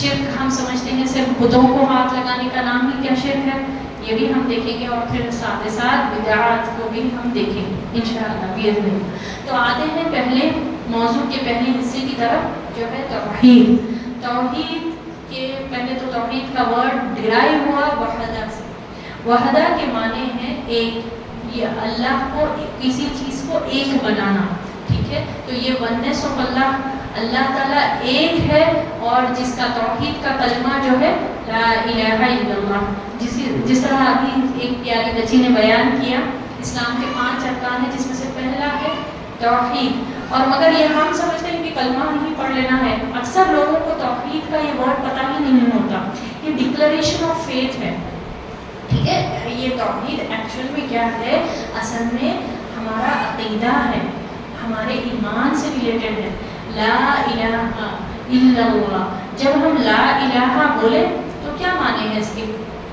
شرک ہم سمجھتے ہیں صرف بتوں کو ہاتھ لگانے کا نام ہی کیا شرک ہے، یہ بھی ہم دیکھیں گے، اور پھر ساتھ ساتھ بدعات کو بھی ہم دیکھیں گے انشاءاللہ باذن اللہ۔ تو آتے ہیں پہلے موضوع کے پہلے حصے کی طرف جو ہے توحید۔ توحید کے پہلے تو توحید کا ورڈ ڈرائیو ہوا وحدہ سے۔ وحدہ کے معنی ہے ایک، یہ اللہ کو کسی چیز کو ایک بنانا، ٹھیک ہے، تو یہ ونس آف اللہ، اللہ تعالیٰ ایک ہے، اور جس کا توحید کا کلمہ جو ہے لا الہ الا اللہ، جس طرح ابھی ایک پیاری بچی نے بیان کیا، اسلام کے 5 ارکان ہیں جس میں سے پہلا ہے توحید، اور مگر یہ ہم سمجھتے ہیں کہ کلمہ نہیں پڑھ لینا ہے، اکثر لوگوں کو توحید کا یہ ورڈ پتہ ہی نہیں ہوتا، یہ ڈکلریشن آف فیتھ ہے، ٹھیک ہے، یہ توحید ایکچوئل میں کیا ہے، اصل میں ہمارا عقیدہ ہے، ہمارے ایمان سے ریلیٹڈ ہے، لا الہ الا اللہ۔ جب ہم لا الہ بولے تو کیا معنی ہے اس کے،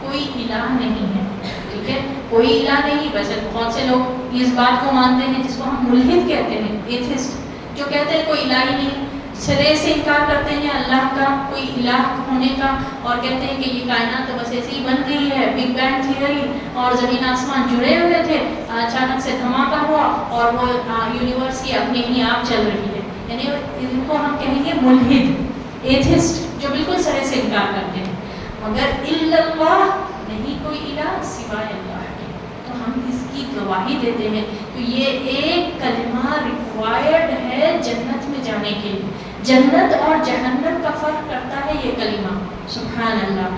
کوئی الہ نہیں ہے، ٹھیک ہے، کوئی الہ نہیں، ویسے بہت سے لوگ اس بات کو مانتے ہیں جس کو ہم ملحد کہتے ہیں، ایتھسٹ، جو کہتے ہیں کوئی الہ ہی نہیں، سرے سے انکار کرتے ہیں اللہ کا، کوئی الہ ہونے کا، اور کہتے ہیں کہ یہ کائنات تو بس ایسے ہی بن گئی ہے، بگ بینگ تھیوری، اور زمین آسمان جڑے ہوئے تھے، اچانک سے دھماکہ ہوا اور وہ یونیورس کی اپنے ہی آپ چل رہی ہے، یعنی ان کو ہم کہیں گے ملحد، ایتھسٹ، جو بالکل سرے سے انکار کرتے ہیں، مگر الا اللہ، نہیں کوئی الہ سوائے اللہ کے، تو ہم اس کی گواہی دیتے ہیں، تو یہ ایک کلمہ ریکوائرڈ ہے جنت میں جانے کے لیے، جنت اور جہنم کا فرق کرتا ہے یہ کلمہ، سبحان اللہ۔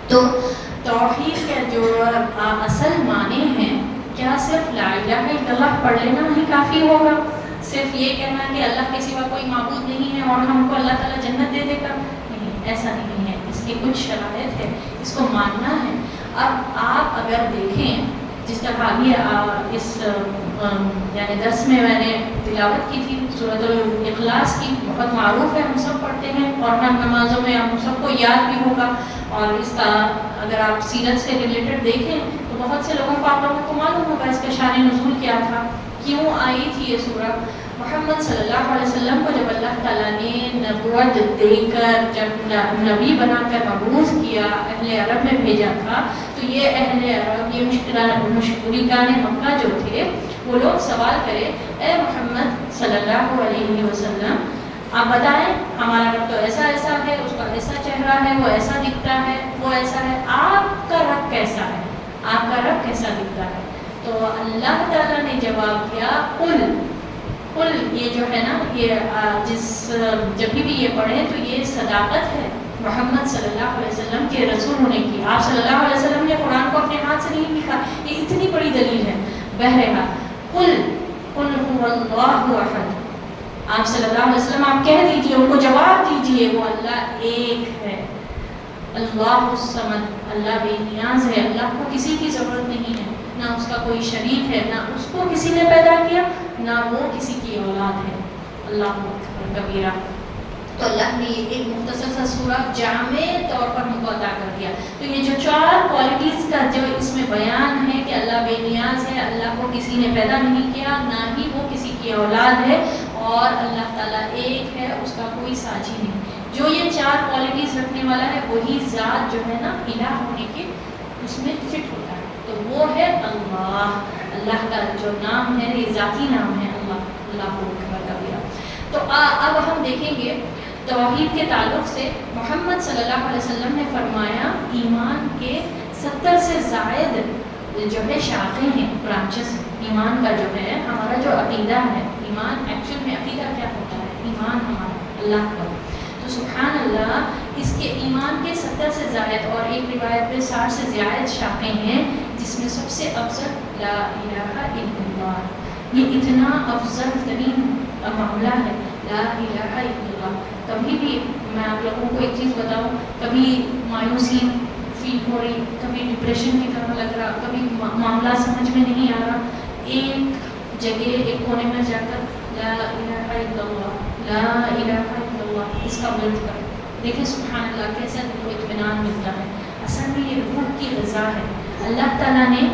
تو توحید کے جو اصل معنی ہیں، کیا صرف لا الہ الا اللہ پڑھ لینا ہی کافی ہوگا، صرف یہ کہنا کہ اللہ کے سوا کوئی معبود نہیں ہے اور ہم کو اللہ تعالیٰ جنت دے دے گا، نہیں، ایسا نہیں ہے، اس کی کچھ شرائط ہے، اس کو ماننا ہے۔ اب آپ اگر دیکھیں، جس طرح ابھی اس یعنی درس میں نے تلاوت کی تھی سورۃ الاخلاص کی، بہت معروف ہے، ہم سب پڑھتے ہیں، اور ہر نمازوں میں ہم سب کو یاد بھی ہوگا، اور اس کا اگر آپ سیرت سے ریلیٹڈ دیکھیں تو بہت سے لوگوں کو، آپ لوگوں کو معلوم ہوگا اس کا شان نزول کیا تھا، کیوں آئی تھی یہ سورہ۔ محمد صلی اللہ علیہ وسلم کو جب اللہ تعالیٰ نے نبوت دے کر، جب نبی بنا کر مبعوث کیا، اہل عرب میں بھیجا تھا، تو یہ اہل عرب، یہ مشرکان مکہ جو تھے، وہ لوگ سوال کرے، اے محمد صلی اللہ علیہ وسلم، آپ بتائیں، ہمارا رب تو ایسا ایسا ہے، اس کا ایسا چہرہ ہے، وہ ایسا دکھتا ہے، وہ ایسا ہے، آپ کا رب کیسا ہے، آپ کا رب کیسا دکھتا ہے؟ تو اللہ تعالیٰ نے جواب دیا، قل، یہ جو ہے نا، یہ جب بھی یہ پڑھیں تو یہ صداقت ہے محمد صلی اللہ علیہ وسلم کے رسول ہونے کی، آپ صلی اللہ علیہ وسلم نے قرآن کو اپنے ہاتھ سے نہیں لکھا، یہ اتنی بڑی دلیل ہے۔ بہرحال قل هو اللہ احد، آپ صلی اللہ علیہ وسلم آپ کہہ دیجئے، ان کو جواب دیجئے، وہ اللہ ایک ہے، اللہ الصمد، اللہ بے نیاز ہے، اللہ کو کسی کی ضرورت نہیں ہے، نہ اس کا کوئی شریک ہے، نہ اس کو کسی نے پیدا کیا، نہ وہ کسی کی اولاد ہے، اللہ اکبر کبیرہ۔ تو اللہ نے ایک مختصر سا سورہ جامع طور پر ہم کو عطا کر دیا۔ تو یہ جو 4 کوالٹیز کا جو اس میں بیان ہے کہ اللہ بے نیاز ہے، اللہ کو کسی نے پیدا نہیں کیا، نہ ہی وہ کسی کی اولاد ہے، اور اللہ تعالیٰ ایک ہے، اس کا کوئی ساجی نہیں، جو یہ 4 کوالٹیز رکھنے والا ہے وہی ذات جو ہے نا الہ ہونے کے اس میں فٹ ہوتا ہے، تو وہ ہے اللہ، اللہ کا جو نام ہے یہ ذاتی نام ہے اللہ، اللہ کو کبیرہ۔ تو اب ہم دیکھیں گے توحید کے تعلق سے محمد صلی اللہ علیہ وسلم نے فرمایا، ایمان کے 70 سے زائد جو ہے شاخیں ہیں، برانچز، ایمان کا جو ہے ہمارا جو عقیدہ ہے، ایمان ایکچوئل میں عقیدہ کیا ہوتا ہے، ایمان ہمارا اللہ کا، تو سبحان اللہ، اس کے ایمان کے 70 سے زائد، اور ایک روایت میں 60 سے زائد شاخیں ہیں، جس میں سب سے افضل لا الہ الا اللہ، یہ اتنا افضل ترین معاملہ ہے، لا الہ الا اللہ۔ کبھی بھی میں آپ لوگوں کو ایک چیز بتاؤں، کبھی مایوسی فیل ہو رہی، کبھی ڈپریشن کی طرح لگ رہا، کبھی معاملہ سمجھ میں نہیں آ رہا، ایک جگہ ایک کونے میں جا کر لا الہ الا اللہ، لا الہ الا اللہ، اس کا ورد کریں، دیکھیں سبحان اللہ کیسا دل کو اطمینان ملتا ہے۔ اصل میں یہ روح کی غذا ہے، اللہ تعالیٰ نے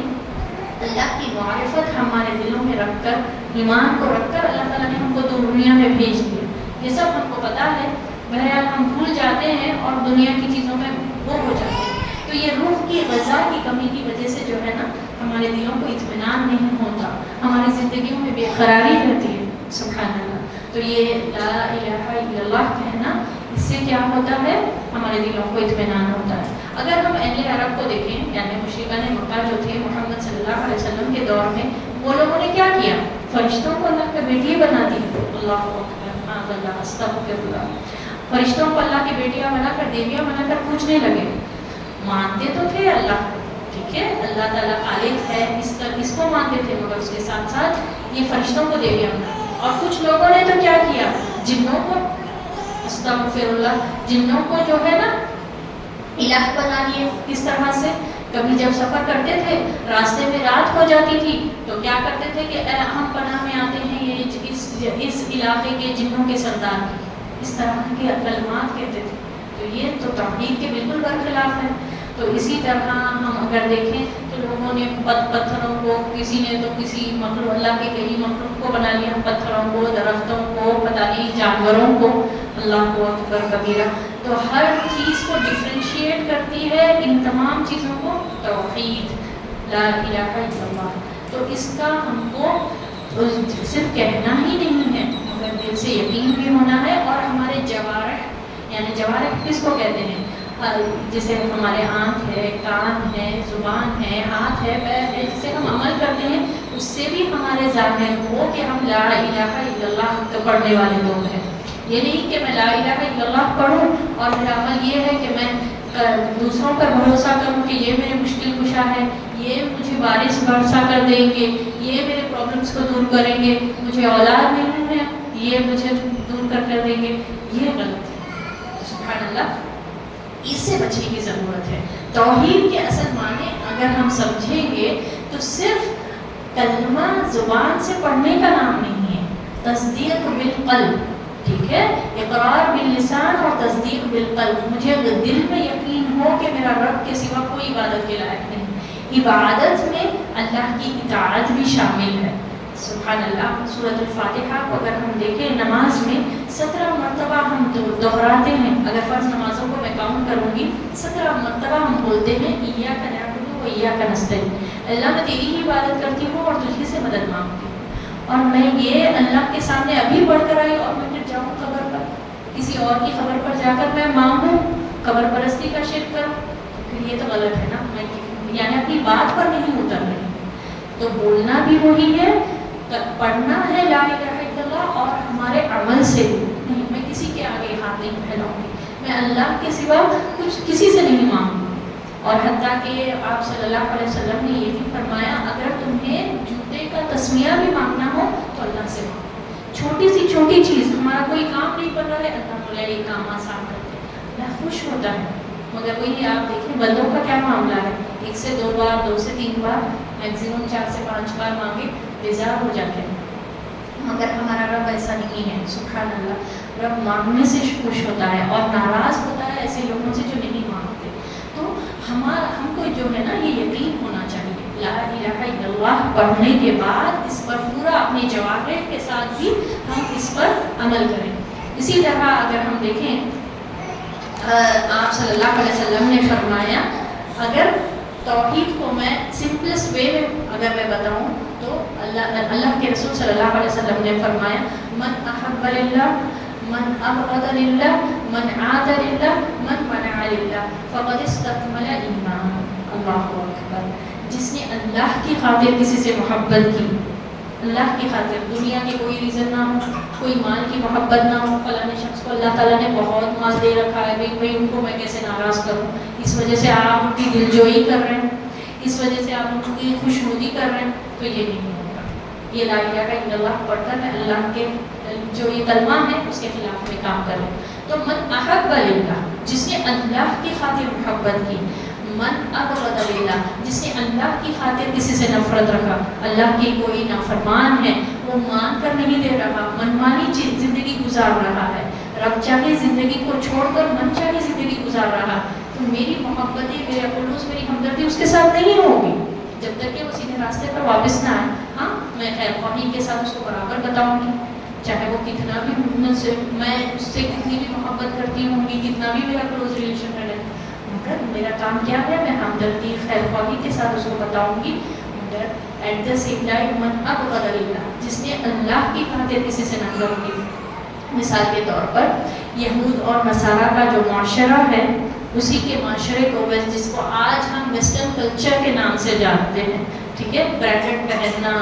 اللہ کی معرفت ہمارے دلوں میں رکھ کر، ایمان کو رکھ کر، اللہ تعالیٰ نے ہم کو دنیا میں بھیج دیا، یہ سب ہم کو پتہ ہے، بہرحال ہم بھول جاتے ہیں اور دنیا کی چیزوں میں وہ ہو جاتے ہیں. تو یہ روح کی غذا کی کمی کی وجہ سے جو ہے نا ہمارے دلوں کو اطمینان نہیں ہوتا, ہماری زندگیوں میں بے قراری رہتی ہے. سبحان اللہ. تو یہ لا الہ الا اللہ کہنا, اس سے کیا ہوتا ہے, ہمارے دلوں کو اطمینان ہوتا ہے. اگر ہم اہل عرب کو دیکھیں, یعنی مشرکان مکہ جو تھے محمد صلی اللہ علیہ وسلم کے دور میں, وہ لوگوں نے کیا کیا, فرشتوں کو اللہ کا بیٹی بنا دی. اللہ اکبر, استغفر اللہ. فرشتوں کو اللہ کی بیٹیاں بنا کر, دیویاں بنا کر پوچھنے لگے. مانتے تو تھے اللہ کو, ٹھیک ہے, اللہ تعالیٰ خالق ہے, اس کو مانتے تھے, مگر اس کے ساتھ ساتھ یہ فرشتوں کو دیویاں بنا. اور کچھ لوگوں نے تو کیا کیا, جنوں کو, استغفر اللہ, جنوں کو جو ہے نا الہ بنا لیے. کس طرح سے, کبھی جب سفر کرتے تھے راستے میں رات ہو جاتی تھی تو کیا کرتے تھے کہ ہم پناہ میں آتے ہیں یہ اس علاقے کے جنوں کے سردار کی, اس طرح کے کلمات کہتے تھے. تو یہ تو توحید کے بالکل برخلاف ہے. تو اسی طرح ہم اگر دیکھیں تو لوگوں نے پتھروں کو, کسی نے تو کسی مخلوق, اللہ کے کئی مخلوق کو بنا لیا, پتھروں کو, درختوں کو, پتہ نہیں جانوروں کو. اللہ کو اکبر کبیرہ. تو ہر چیز کو ڈفرینشیٹ کرتی ہے ان تمام چیزوں کو توحید, لا الہ الا اللہ. تو اس کا ہم کو صرف کہنا ہی نہیں ہے مگر دل سے یقین بھی ہونا ہے. اور ہمارے جوارح, یعنی جوارح کس کو کہتے ہیں, جسے ہمارے آنکھ ہے, کان ہے, زبان ہے, ہاتھ ہے, پیر ہے, جسے ہم عمل کرتے ہیں, اس سے بھی ہمارے ظاہر ہو کہ ہم لا الہ الا اللہ تو پڑھنے والے لوگ ہیں. یہ نہیں کہ میں لا الہ الا اللہ پڑھوں اور میرا عمل یہ ہے کہ میں دوسروں پر بھروسہ کروں کہ یہ میرے مشکل کشا ہے, یہ مجھے بارش برسا کر دیں گے, یہ میرے پرابلمس کو دور کریں گے, مجھے اولاد نہیں ہے یہ مجھے دور کر دیں گے. یہ غلط ہے. سبحان اللہ. اس سے بچنے کی ضرورت ہے. توحید کے اصل معنی اگر ہم سمجھیں گے تو صرف کلمہ زبان سے پڑھنے کا نام نہیں ہے, تصدیق بالقلب, ٹھیک ہے, اقرار باللسان اور تصدیق بالقلب. مجھے دل میں یقین ہو کہ میرا رب کے سوا کوئی عبادت کے لائق نہیں. عبادت میں اللہ کی اطاعت بھی شامل ہے. سبحان اللہ. سورۃ الفاتحہ کو اگر ہم دیکھیں نماز میں 17 مرتبہ ہم دہراتے ہیں. اگر فرض نمازوں کو میں کاؤنٹ کروں گی 17 مرتبہ ہم بولتے ہیں ایاک نعبد و ایاک نستعین, اللہ میں تیری ہی عبادت کرتی ہوں اور تجھ ہی سے مدد مانگتی ہوں. اور میں یہ اللہ کے سامنے ابھی بڑھ کر آئی اور میں پھر جاؤں قبر پر, کسی اور کی قبر پر جا کر میں مانگوں, قبر پرستی کا شرک کروں, پھر یہ تو غلط ہے نا. میں یعنی اپنی بات پر نہیں اتر رہی. تو بولنا بھی وہی ہے, پڑھنا ہے لا الہ الا اللہ, اور ہمارے عمل سے نہیں. میں کسی کے آگے ہاتھ نہیں پھیلاؤں گی, میں اللہ کے سوا کچھ کسی سے نہیں مانگوں گی. اور حتیٰ کہ آپ صلی اللہ علیہ وسلم نے یہ بھی فرمایا اگر تمہیں جوتے کا تسمیہ بھی مانگنا ہو تو اللہ سے مانگو. چھوٹی سی چھوٹی چیز, ہمارا کوئی کام نہیں بن رہا ہے, اللہ بولا یہ کام آسان کرتے, اللہ خوش ہوتا ہے. مگر وہی آپ دیکھیں بندوں کا کیا معاملہ ہے, 1 سے 2 بار, 2 سے 3 بار, میکسیمم 4 سے 5 بار مانگے بیزار ہو جاتے ہیں. مگر ہمارا رب ایسا نہیں ہے. سبحان اللہ. رب مانگنے سے خوش ہوتا ہے اور ناراض ہوتا ہے ایسے لوگوں سے جو نہیں مانگتے. تو ہم کو جو ہے نا یہ یقین ہونا چاہیے, لا الہ الا اللہ پڑھنے کے بعد اس پر پورا اپنے جوارح کے ساتھ بھی ہم اس پر عمل کریں. اسی طرح اگر ہم دیکھیں آپ صلی اللہ علیہ وسلم نے فرمایا, اگر توحید کو میں سمپلسٹ وے میں اگر میں بتاؤں تو اللہ کے رسول صلی اللہ علیہ وسلم نے فرمایا من احب للہ, من ابغض للہ, من عاد للہ, من منع للہ فقد استکمل ایمان. اللہ اکبر. جس نے اللہ کی خاطر کسی سے محبت کی, اللہ کی خاطر, دنیا کے کوئی ریزن نہ ہو, کوئی مال کی محبت نہ ہو, فلاں شخص کو اللہ تعالیٰ نے بہت مال دے رکھا ہے, بھائی ان کو میں کیسے ناراض کروں, اس وجہ سے آپ ان کی دلجوئی کر رہے ہیں, اس وجہ سے آپ ان کی خوشنودی کر رہے ہیں, تو یہ نہیں ہوگا. یہ لا الہ الا اللہ پڑھ کر میں اللہ کے جو یہ کلمہ ہے اس کے خلاف میں کام کروں. تو من احب للہ, جس نے اللہ کی خاطر محبت کی, من ابغض للہ, جس نے اللہ کی خاطر کسی سے نفرت رکھا, اللہ کی کوئی نافرمان ہے, وہ مان کر نہیں دے رہا, منمانی زندگی گزار رہا ہے, رب چاہے زندگی کو چھوڑ کر من چاہے زندگی گزار رہا, تو میری محبتیں, میرے خلوص, میری ہمدردی اس کے ساتھ نہیں ہوگی جب تک کہ وہ سیدھے راستے پر واپس نہ آئے. ہاں میں خیر خواہی کے ساتھ اس کو برابر بتاؤں گی, چاہے وہ کتنا بھی مجھ سے، میں اس سے کتنی بھی محبت کرتی ہوں گی، کتنا بھی میرا کلوز ریلیشن رہے، مگر میرا کام کیا ہے، میں ہمدردی خیر خواہی کے ساتھ اس کو بتاؤں گی، مگر ایٹ دا سیم ٹائم من ابغض للہ، جس نے اللہ کی خاطر کسی سے نفرت کی. مثال کے طور پر یہود اور نصارہ کا جو معاشرہ ہے، اسی کے معاشرے کو، جس کو آج ہم ویسٹرن کلچر کے نام سے جانتے ہیں، ٹھیک ہے، بریڈڈ پہننا،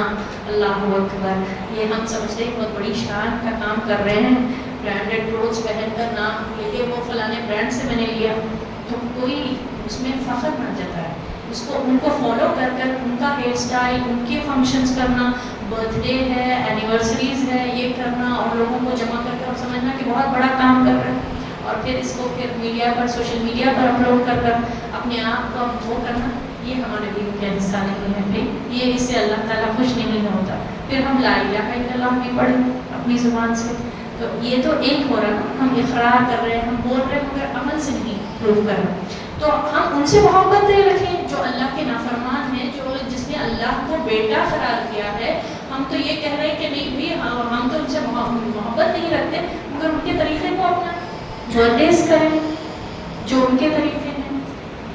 اللہ اکبر، یہ ہم سمجھتے ہیں بہت بڑی شان کا کام کر رہے ہیں، برانڈڈ کلوتھس پہن کر نام لے کے وہ فلانے برانڈ سے میں نے لیا، تو کوئی اس میں فخر نہ جاتا ہے. اس کو ان کو فالو کر کر ان کا ہیئر اسٹائل، ان کے فنکشنز کرنا، برتھ ڈے ہے، اینیورسریز ہے، یہ کرنا اور لوگوں کو جمع کر کے اور سمجھنا کہ بہت بڑا کام کر رہے ہیں، اور پھر اس کو پھر میڈیا پر، سوشل میڈیا پر اپلوڈ کر کر اپنے آپ کو وہ کرنا، یہ ہمارے دین کا حصہ نہیں ہے بھائی. یہ اس سے اللہ تعالیٰ خوش نہیں ہوتا. پھر ہم لا الہ الا اللہ بھی پڑھیں اپنی زبان سے، تو یہ تو ایک ہو رہا نا، ہم اقرار کر رہے ہیں، ہم بول رہے ہیں مگر عمل سے نہیں پروو کر رہے. تو ہم ان سے محبت رکھیں جو اللہ کے نافرمان ہیں، جو جس نے اللہ کو بیٹا قرار کیا ہے. ہم تو یہ کہہ رہے ہیں کہ نہیں بھی ہم تو ان سے محبت نہیں رکھتے، مگر ان کے طریقے کو اپنائیں، برتھ ڈیز کریں جو ان کے طریقے ہیں،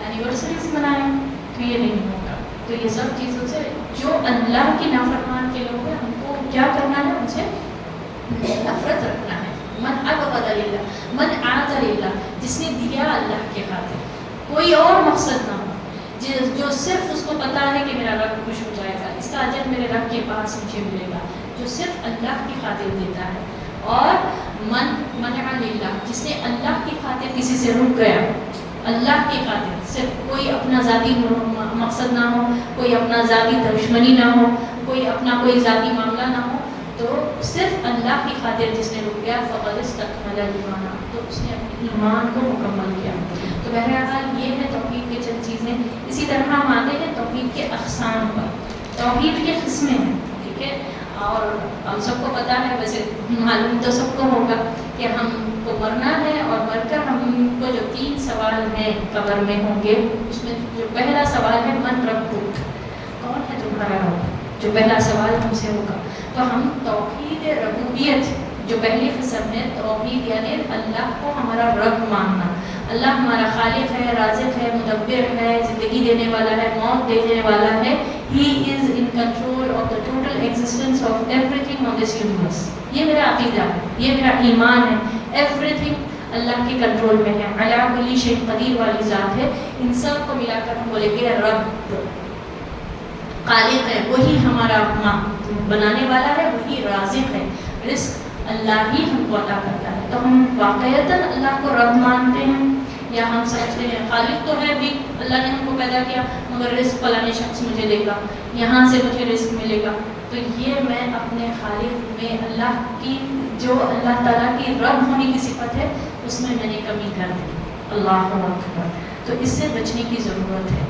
اینیورسریز منائیں، تو یہ نہیں ہوگا. تو یہ سب چیزوں سے جو اللہ کی نافرمان کے لوگ ہیں، ہم کو کیا کرنا ہے، ان سے نفرت رکھنا ہے. من ابغض للہ، من اعطى للہ، جس نے دیا اللہ کے خاطر، کوئی اور مقصد نہ ہو، جو صرف اس کو پتا ہے کہ میرا رب خوش ہو جائے گا، اس کا اجر میرے رب کے پاس مجھے ملے گا، جو صرف اللہ کی خاطر دیتا ہے. اور منع للہ، جس نے اللہ کی خاطر کسی سے رک گیا، اللہ کی خاطر، صرف کوئی اپنا ذاتی مقصد نہ ہو، کوئی اپنا ذاتی دشمنی نہ ہو، کوئی اپنا کوئی ذاتی معاملہ نہ ہو، تو صرف اللہ کی خاطر جس نے رک گیا، فقد استکمل الایمان، تو اس نے اپنے ایمان کو مکمل کیا. تو بہرحال یہ ہے توحید کی چند چیزیں. اسی طرح ہم آتے ہیں توحید کے اقسام پر. توحید کے قسمیں ہیں، ٹھیک ہے، اور ہم سب کو پتہ ہے، ویسے معلوم تو سب کو ہوگا کہ ہم کو مرنا ہے، اور مر کر ہم کو جو 3 سوال ہیں قبر میں ہوں گے. اس میں جو پہلا سوال ہے من ربک، کون ہے تمہارا رب، جو پہلا سوال ہم سے ہوگا. تو ہم توحید ربوبیت جو پہلی قسم ہے، توحید یعنی اللہ کو ہمارا رب ماننا. اللہ ہمارا خالق ہے، رازق ہے، مدبر ہے، زندگی دینے والا ہے، موت دینے والا ہے. He is in control of the total existence of everything on this universe. یہ میرا عقیدہ ہے، یہ میرا ایمان ہے. everything اللہ کے کنٹرول میں ہے. علی کل شیء قدیر والی ذات ہے. ان سب کو ملا کر ہم بولیں گے رب، خالق ہے، وہی ہمارا بنانے والا ہے، وہی رازق ہے. رزق اللہ ہی ہم کو عطا کرتا ہے. تو ہم واقعتاً اللہ کو رب مانتے ہیں، یا ہم سمجھتے ہیں خالق تو ہے بھی، اللہ نے ہم کو پیدا کیا، مگر رزق فلانے شخص مجھے دے گا، یہاں سے مجھے رزق ملے گا. تو یہ میں اپنے خالق میں اللہ کی جو اللہ تعالیٰ کی رب ہونے کی صفت ہے اس میں نے کمی کر دی. اللہ اکبر. تو اس سے بچنے کی ضرورت ہے.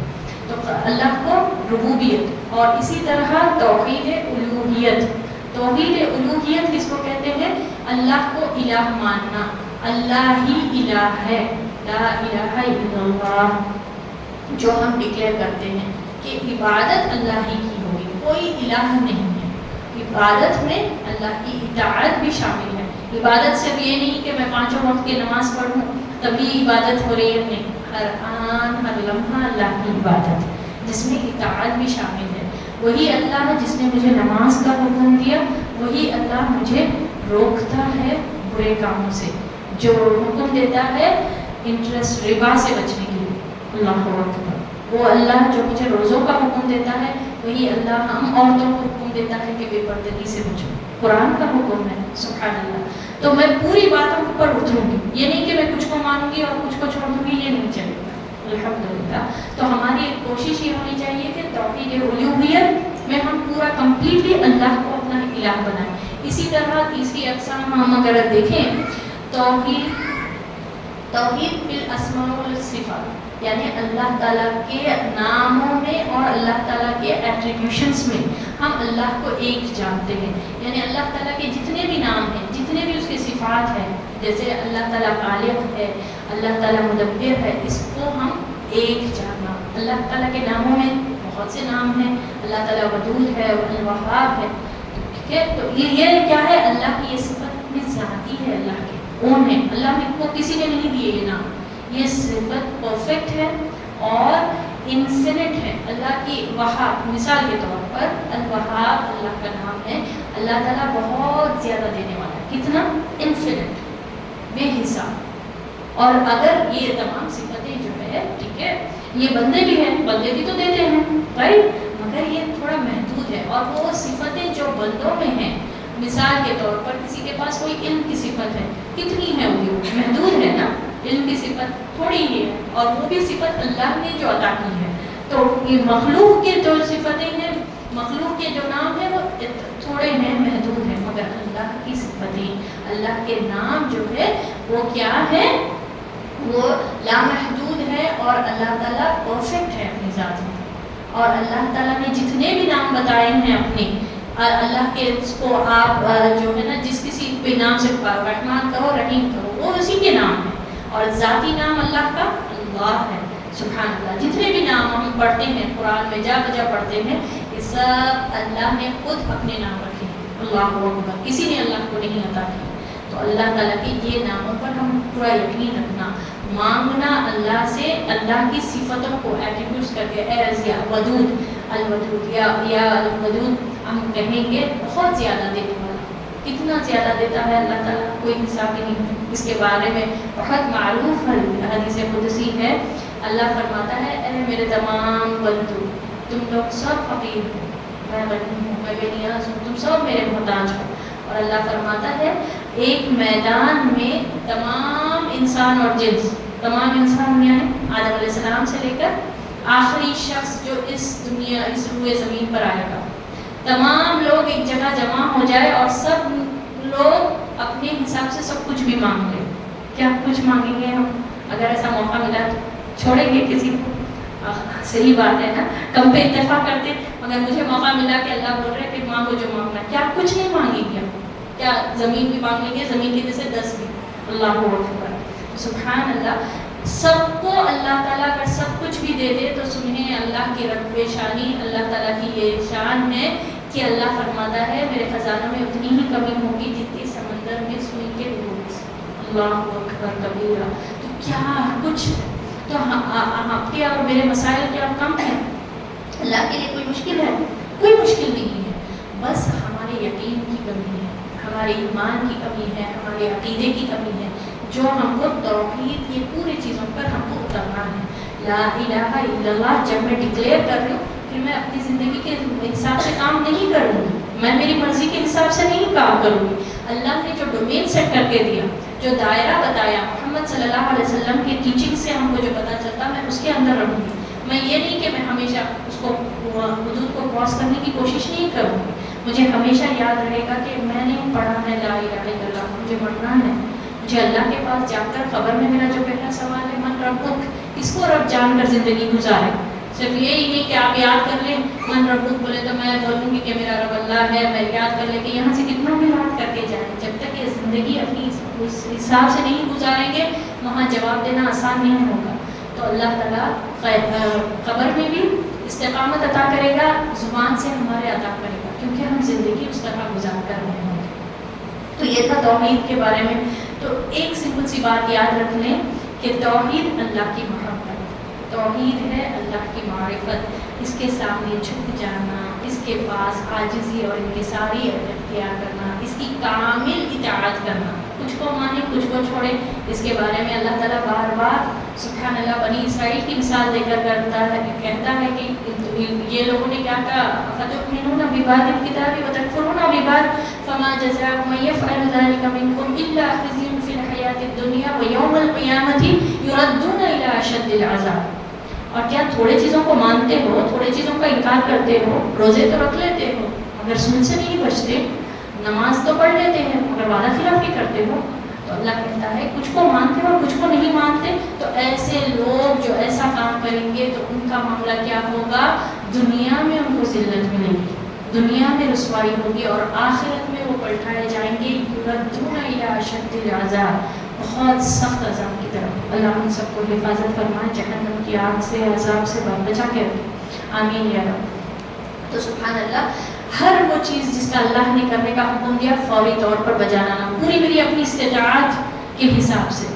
تو اللہ کو ربوبیت، اور اسی طرح توحید الوہیت. توحید الوہیت کس کو کہتے ہیں؟ اللہ کو الہ ماننا، اللہ ہی الہ ہے، لا الہ الا اللہ، جو ہم ڈکلیئر کرتے ہیں کہ عبادت اللہ ہی کی ہوگی، کوئی الہ نہیں ہے. عبادت میں اللہ کی اطاعت بھی شامل ہے. عبادت صرف یہ نہیں کہ میں 5 وقت کی نماز پڑھوں تبھی عبادت ہو رہی ہے، نہیں، ہر آن ہر لمحہ اللہ کی عبادت جس میں اطاعت بھی شامل ہے. وہی اللہ ہے جس نے مجھے نماز کا حکم دیا، وہی اللہ مجھے روکتا ہے برے کاموں سے، جو حکم دیتا ہے انٹرسٹ ربا سے بچنے کے لیے. اللہ اکبر. وہ اللہ جو مجھے روزوں کا حکم دیتا ہے، وہی اللہ ہم عورتوں کو حکم دیتا ہے کہ بے پردگی سے بچو. قرآن کا حکم ہے، سبحان اللہ. تو میں پوری باتوں پر اتروں گی، یہ نہیں کہ میں کچھ کو مانوں گی اور کچھ کو چھوڑ دوں گی، یہ نہیں چلے گا. الحمدللہ. تو ہماری ایک کوشش یہ ہونی چاہیے کہ توحید الوہیت میں ہم پورا کمپلیٹلی اللہ کو اپنا الہ بنائیں. اسی طرح تیسری اقسام ہم اگر دیکھیں، توحید بالاسماء والصفات، یعنی اللہ تعالیٰ کے ناموں میں اور اللہ تعالیٰ کے ایٹریبیوشنس میں ہم اللہ کو ایک جانتے ہیں. یعنی اللہ تعالیٰ کے جتنے بھی نام ہیں، جتنے بھی اس کے صفات ہیں، جیسے اللہ تعالیٰ خالق ہے، اللہ تعالیٰ مدبر ہے، اس کو ہم ایک جاننا. اللہ تعالیٰ کے ناموں میں بہت سے نام ہیں. اللہ تعالیٰ ودود ہے، الوہاب ہے، ٹھیک ہے. تو یہ کیا ہے؟ اللہ کی یہ صفت میں ذاتی ہے، اللہ کے اون ہے. اللہ نے کو کسی نے نہیں دیے یہ نام. یہ صفت پرفیکٹ ہے اور انفینٹ ہے. اللہ کی وہاب، مثال کے طور پر الوہاب اللہ کا نام ہے. اللہ تعالیٰ بہت زیادہ دینے والا ہے. کتنا؟ انفینٹ، بے حساب. اور اگر یہ تمام صفتیں جو ہے، ٹھیک ہے، یہ بندے بھی ہیں، بندے بھی تو دیتے ہیں رائٹ، مگر یہ تھوڑا محدود ہے. اور وہ صفتیں جو بندوں میں ہیں، مثال کے طور پر کسی کے پاس کوئی علم کی صفت ہے، کتنی ہے؟ وہ محدود ہے نا. علم کی صفت تھوڑی ہی ہے، اور وہ بھی صفت اللہ نے جو عطا کی ہے. تو یہ مخلوق کے جو صفتیں ہیں، مخلوق کے جو نام ہیں وہ تھوڑے ہیں، محدود ہیں. مگر اللہ کی صفتیں، اللہ کے نام جو ہے وہ کیا ہے؟ وہ لامحدود ہے. اور اللہ تعالیٰ پرفیکٹ ہے اپنی ذات میں. اور اللہ تعالیٰ نے جتنے بھی نام بتائے ہیں اپنے، اللہ کے اس کو آپ جو ہے نا جس کسی بھی نام سے پکارو، رحمان کہو، رحیم کہو، وہ اسی کے نام ہے. اور ذاتی نام اللہ کا اللہ ہے. سبحان اللہ. جتنے بھی نام ہم پڑھتے ہیں قرآن میں جا بجا پڑھتے ہیں، یہ سب اللہ نے خود اپنے نام رکھے ہیں. اللہ اکبر. کسی نے اللہ کو نہیں عطا کیا. تو اللہ تعالیٰ کے یہ ناموں پر ہم پورا یقین رکھنا، مانگنا اللہ سے اللہ کی صفتوں کو ایٹریبیوٹس کر کے، ایز یا ودود، الودود یا الودود ہم کہیں گے. بہت زیادہ دینے والا. کتنا زیادہ دیتا ہے اللہ تعالیٰ، کوئی حساب ہی نہیں. اس کے بارے میں بہت معروف حدیث قدسی ہے. اللہ فرماتا ہے، اے میرے تمام بندو، تم لوگ سب فقیر ہو، میں غنی ہوں، میں بے نیاز ہوں، تم سب میرے محتاج ہو. اور اللہ فرماتا ہے ایک میدان میں تمام انسان اور جنس، تمام انسان یعنی آدم علیہ السلام سے لے کر آخری شخص جو اس دنیا، اس روئے زمین پر آئے گا، تمام لوگ ایک جگہ جمع ہو جائے اور سب لوگ اپنے حساب سے سب کچھ بھی مانگ لیں. کیا کچھ مانگیں گے ہم؟ اگر ایسا موقع ملا تو چھوڑیں گے کسی کو؟ صحیح بات ہے نا. کم پہ اتفاق کرتے، مگر مجھے موقع ملا کہ اللہ بول رہے کہ مانگو جو مانگنا. کیا کچھ نہیں مانگیں گے ہم؟ کیا زمین بھی مانگ لیں گے؟ زمین کی جیسے 10 بھی. اللہ اکبر. سبحان اللہ. سب کو اللہ تعالیٰ اگر سب کچھ بھی دے دے تو سنیں اللہ کی رب شانی، اللہ تعالیٰ کی یہ شان ہے کہ اللہ فرماتا ہے میرے خزانوں میں اتنی ہی کمی ہوگی جتنی سمندر میں سوئی کے دودھ. اللہ اکبر کبیرہ. تو کیا کچھ، تو آپ کے اور میرے مسائل کیا کم ہیں؟ اللہ کے لیے کوئی مشکل ہے؟ کوئی مشکل نہیں ہے. بس ہمارے یقین کی کمی ہے، ہمارے ایمان کی کمی ہے، ہمارے عقیدے کی کمی ہے، جو ہم کو توحید یہ پوری چیزوں پر ہم کو اترنا ہے. لا الہ الا اللہ جب میں ڈکلیئر کر رہی ہوں، پھر میں اپنی زندگی کے حساب سے کام نہیں کروں گی، میں میری مرضی کے حساب سے نہیں کام کروں گی. اللہ نے جو ڈومین سیٹ کر کے دیا، جو دائرہ بتایا، محمد صلی اللہ علیہ وسلم کی ٹیچنگ سے ہم کو جو پتہ چلتا، میں اس کے اندر رہوں گی. میں یہ نہیں کہ میں ہمیشہ اس کو حدود کو کراس کرنے کی کوشش نہیں کروں گی. مجھے ہمیشہ یاد رہے گا کہ میں نے پڑھا ہے لا الہ الا اللہ، مجھے مرنا ہے. مجھے اللہ کے پاس جا کر قبر میں میرا جو پہلا سوال ہے، من ربک، کس کو رب جان کر زندگی گزارے. صرف یہی نہیں کہ آپ یاد کر لیں من ربک بولے تو میں بولوں گی کہ میرا رب اللہ ہے، میں یاد کر لیں کہ یہاں سے کتنا بھی یاد کر کے جائیں، جب تک یہ زندگی اپنی اس حساب سے نہیں گزاریں گے وہاں جواب دینا آسان نہیں ہوگا. تو اللہ تعالیٰ قبر میں بھی استقامت عطا کرے گا، زبان سے ہمارے عطا کرے گا، کیونکہ ہم زندگی اس طرح گزار کر رہے ہیں. تو یہ تھا توحید کے بارے میں. تو ایک سمپل سی بات یاد رکھ لیں کہ توحید اللہ کی محبت، توحید ہے اللہ کی معرفت، اس کے سامنے جھک جانا، اس کے پاس عاجزی اور انکساری اختیار کرنا، اس کی کامل اطاعت کرنا، کچھ کو مانے کچھ کو چھوڑے. اس کے بارے میں اللہ تعالیٰ بار بار سبحان اللہ بنی اسرائیل کی مثال دے کر کرتا ہے، کہتا ہے کہ یہ لوگوں نے کیا کہا، فَتُؤْمِنُونَ بِبَعْضِ الْكِتَابِ وَتَكْفُرُونَ بِبَعْضٍ فَمَا جَزَاءُ مَن يَفْعَلُ ذَلِكَ مِنكُمْ إِلَّا خِزْيٌ فِي الْحَيَاةِ الدُّنْيَا وَيَوْمَ الْقِيَامَةِ يُرَدُّونَ إِلَىٰ أَشَدِّ الْعَذَابِ. اور کیا تھوڑے چیزوں کو مانتے ہو، تھوڑے چیزوں کا انکار کرتے ہو، روزے تو رکھ لیتے ہو مگر سود سے نہیں بچتے، نماز تو پڑھ لیتے ہیں مگر وعدہ خلافی کرتے ہو. تو اللہ کہتا ہے کچھ کو مانتے ہو کچھ کو نہیں مانتے. تو ایسے لوگ جو ایسا کام کریں گے تو ان کا معاملہ کیا ہوگا، دنیا میں ان کو ذلت ملے گی، دنیا میں رسوائی ہوگی، اور آخرت میں وہ پلٹائے جائیں گے یردون الی اشد العذاب، بہت سخت عذاب کی طرف. اللہ ہم سب کو حفاظت فرمائے جہنم کی آگ سے، عذاب سے بچا کے رکھے. آمین یا رب. تو سبحان اللہ ہر وہ چیز جس کا اللہ نے کرنے کا حکم دیا فوری طور پر بجا لانا، پوری میری اپنی استطاعت کے حساب سے،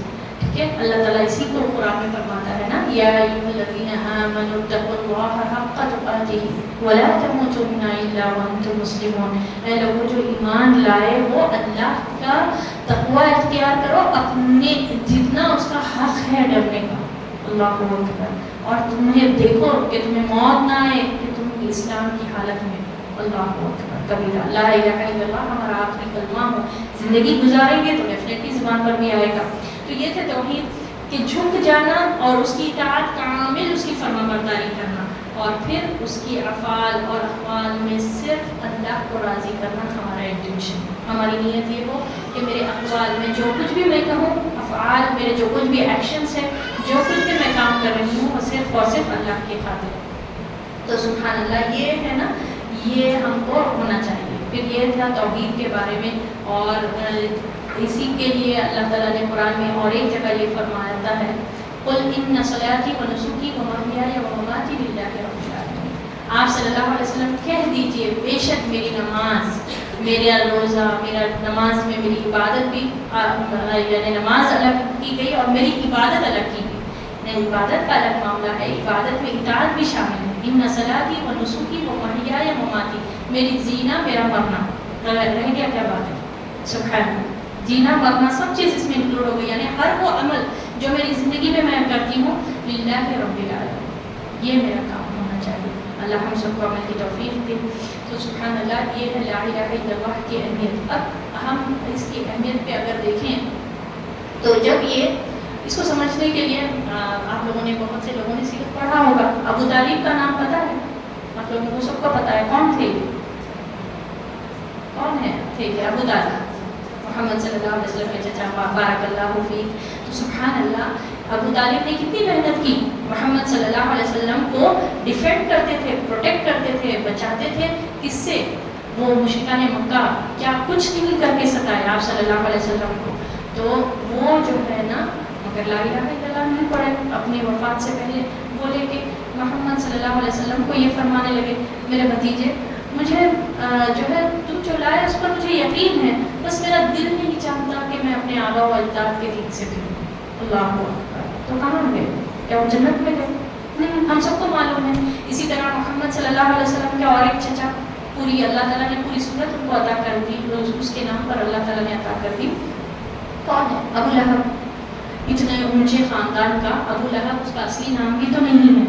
ٹھیک ہے. اللہ تعالیٰ اسی کو قرآن میں فرماتا ہے نا، یا ایھا الذین آمنوا اتقوا اللہ حق تقاتہ ولا تموتن الا وانتم مسلمون. اے لوگوں جو ایمان لائے ہو اللہ کا تقوی اختیار کرو اپنے جتنا اس کا حق ہے ڈرنے کا. اللہ اکبر. اور تمہیں دیکھو کہ تمہیں موت نہ آئے کہ تم اسلام کی حالت میں. اللہ اکبر کبیرہ. لا الہ الا اللہ ہمارا آخری کلمہ ہو. زندگی گزاریں گے تو ڈیفینیٹلی زبان پر بھی آئے گا. تو یہ تھے توحید کہ جھک جانا اور اس کی اطاعت کامل، اس کی فرما برداری کرنا، اور پھر اس کی افعال اور اقوال میں صرف اللہ کو راضی کرنا ہمارا انٹینشن. ہماری نیت یہ ہو کہ میرے اقوال میں جو کچھ بھی میں کہوں، افعال میرے جو کچھ بھی ایکشنز ہیں، جو کچھ بھی میں کام کر رہی ہوں وہ صرف اور صرف اللہ کے خاطر. تو سبحان اللہ یہ ہے نا، یہ ہم کو ہونا چاہیے. پھر یہ تھا توحید کے بارے میں. اور اسی کے لیے اللہ تعالیٰ نے قرآن میں اور ایک جگہ یہ فرماتا ہے، قل ان صلاتی و نسکی و محیای و مماتی للہ رب العالمین. آپ صلی اللہ علیہ وسلم کہہ دیجئے بے شک میری نماز، میرا روزہ، میرا نماز میں میری عبادت بھی یعنی نماز الگ کی گئی اور میری عبادت الگ کی گئی. عبادت کا الگ معاملہ ہے، عبادت میں اطاعت بھی شامل ہے. ان صلاتی و نسکی و محیای و مماتی، میری جینا میرا مرنا رہ گیا. کیا بات ہے، سبحان اللہ. جینا مرنا سب چیز اس میں انکلوڈ ہو گئی، یعنی ہر وہ عمل جو میری زندگی میں کرتی ہوں للہ رب العالمین، یہ میرا کام ہونا چاہیے. اللہ ہم سب کو عمل کی توفیق دے. تو سبحان اللہ یہ ہے لا الہ الا اللہ کی اہمیت. اب ہم اس کی اہمیت پہ اگر دیکھیں تو جب یہ اس کو سمجھنے کے لیے آپ لوگوں نے بہت سے لوگوں نے سیرت پڑھا ہوگا. ابو طالب کا نام پتہ ہے آپ لوگوں کو؟ سب کو پتہ ہے. کون تھے؟ کون ہے تھے؟ ابو طالب محمد صلی اللہ علیہ وسلم کے چچا، بارک اللہ فیک. تو سبحان اللہ ابو طالب نے کتنی محنت کی، محمد صلی اللہ علیہ وسلم کو ڈیفینڈ کرتے تھے، پروٹیکٹ کرتے تھے، بچاتے تھے. کس سے؟ وہ مشرکان مکہ کیا کچھ نہیں کر کے ستائے آپ صلی اللہ علیہ وسلم کو. تو وہ جو ہے نا، مگر لا الہ الا اللہ نہیں پڑھے. اپنی وفات سے پہلے بولے کہ محمد صلی اللہ علیہ وسلم کو یہ فرمانے لگے، میرے بھتیجے مجھے جو ہے تم جو لائے اس پر مجھے یقین ہے، بس میرا دل نہیں چاہتا کہ میں اپنے آبا و اجداد کے دین سے پھروں. اللہ اکبر. تو کہاں گئے؟ کیا وہ جنت میں گئے؟ نہیں. ہم سب کو معلوم ہے. اسی طرح محمد صلی اللہ علیہ وسلم کے اور ایک چچا، پوری اللہ تعالیٰ نے پوری صورت ان کو عطا کر دی، اس کے نام پر اللہ تعالیٰ نے عطا کر دی. کون ہے؟ ابو لہب. اتنے اونچے خاندان کا ابو لہب، اس کا اصلی نام بھی تو نہیں ہے.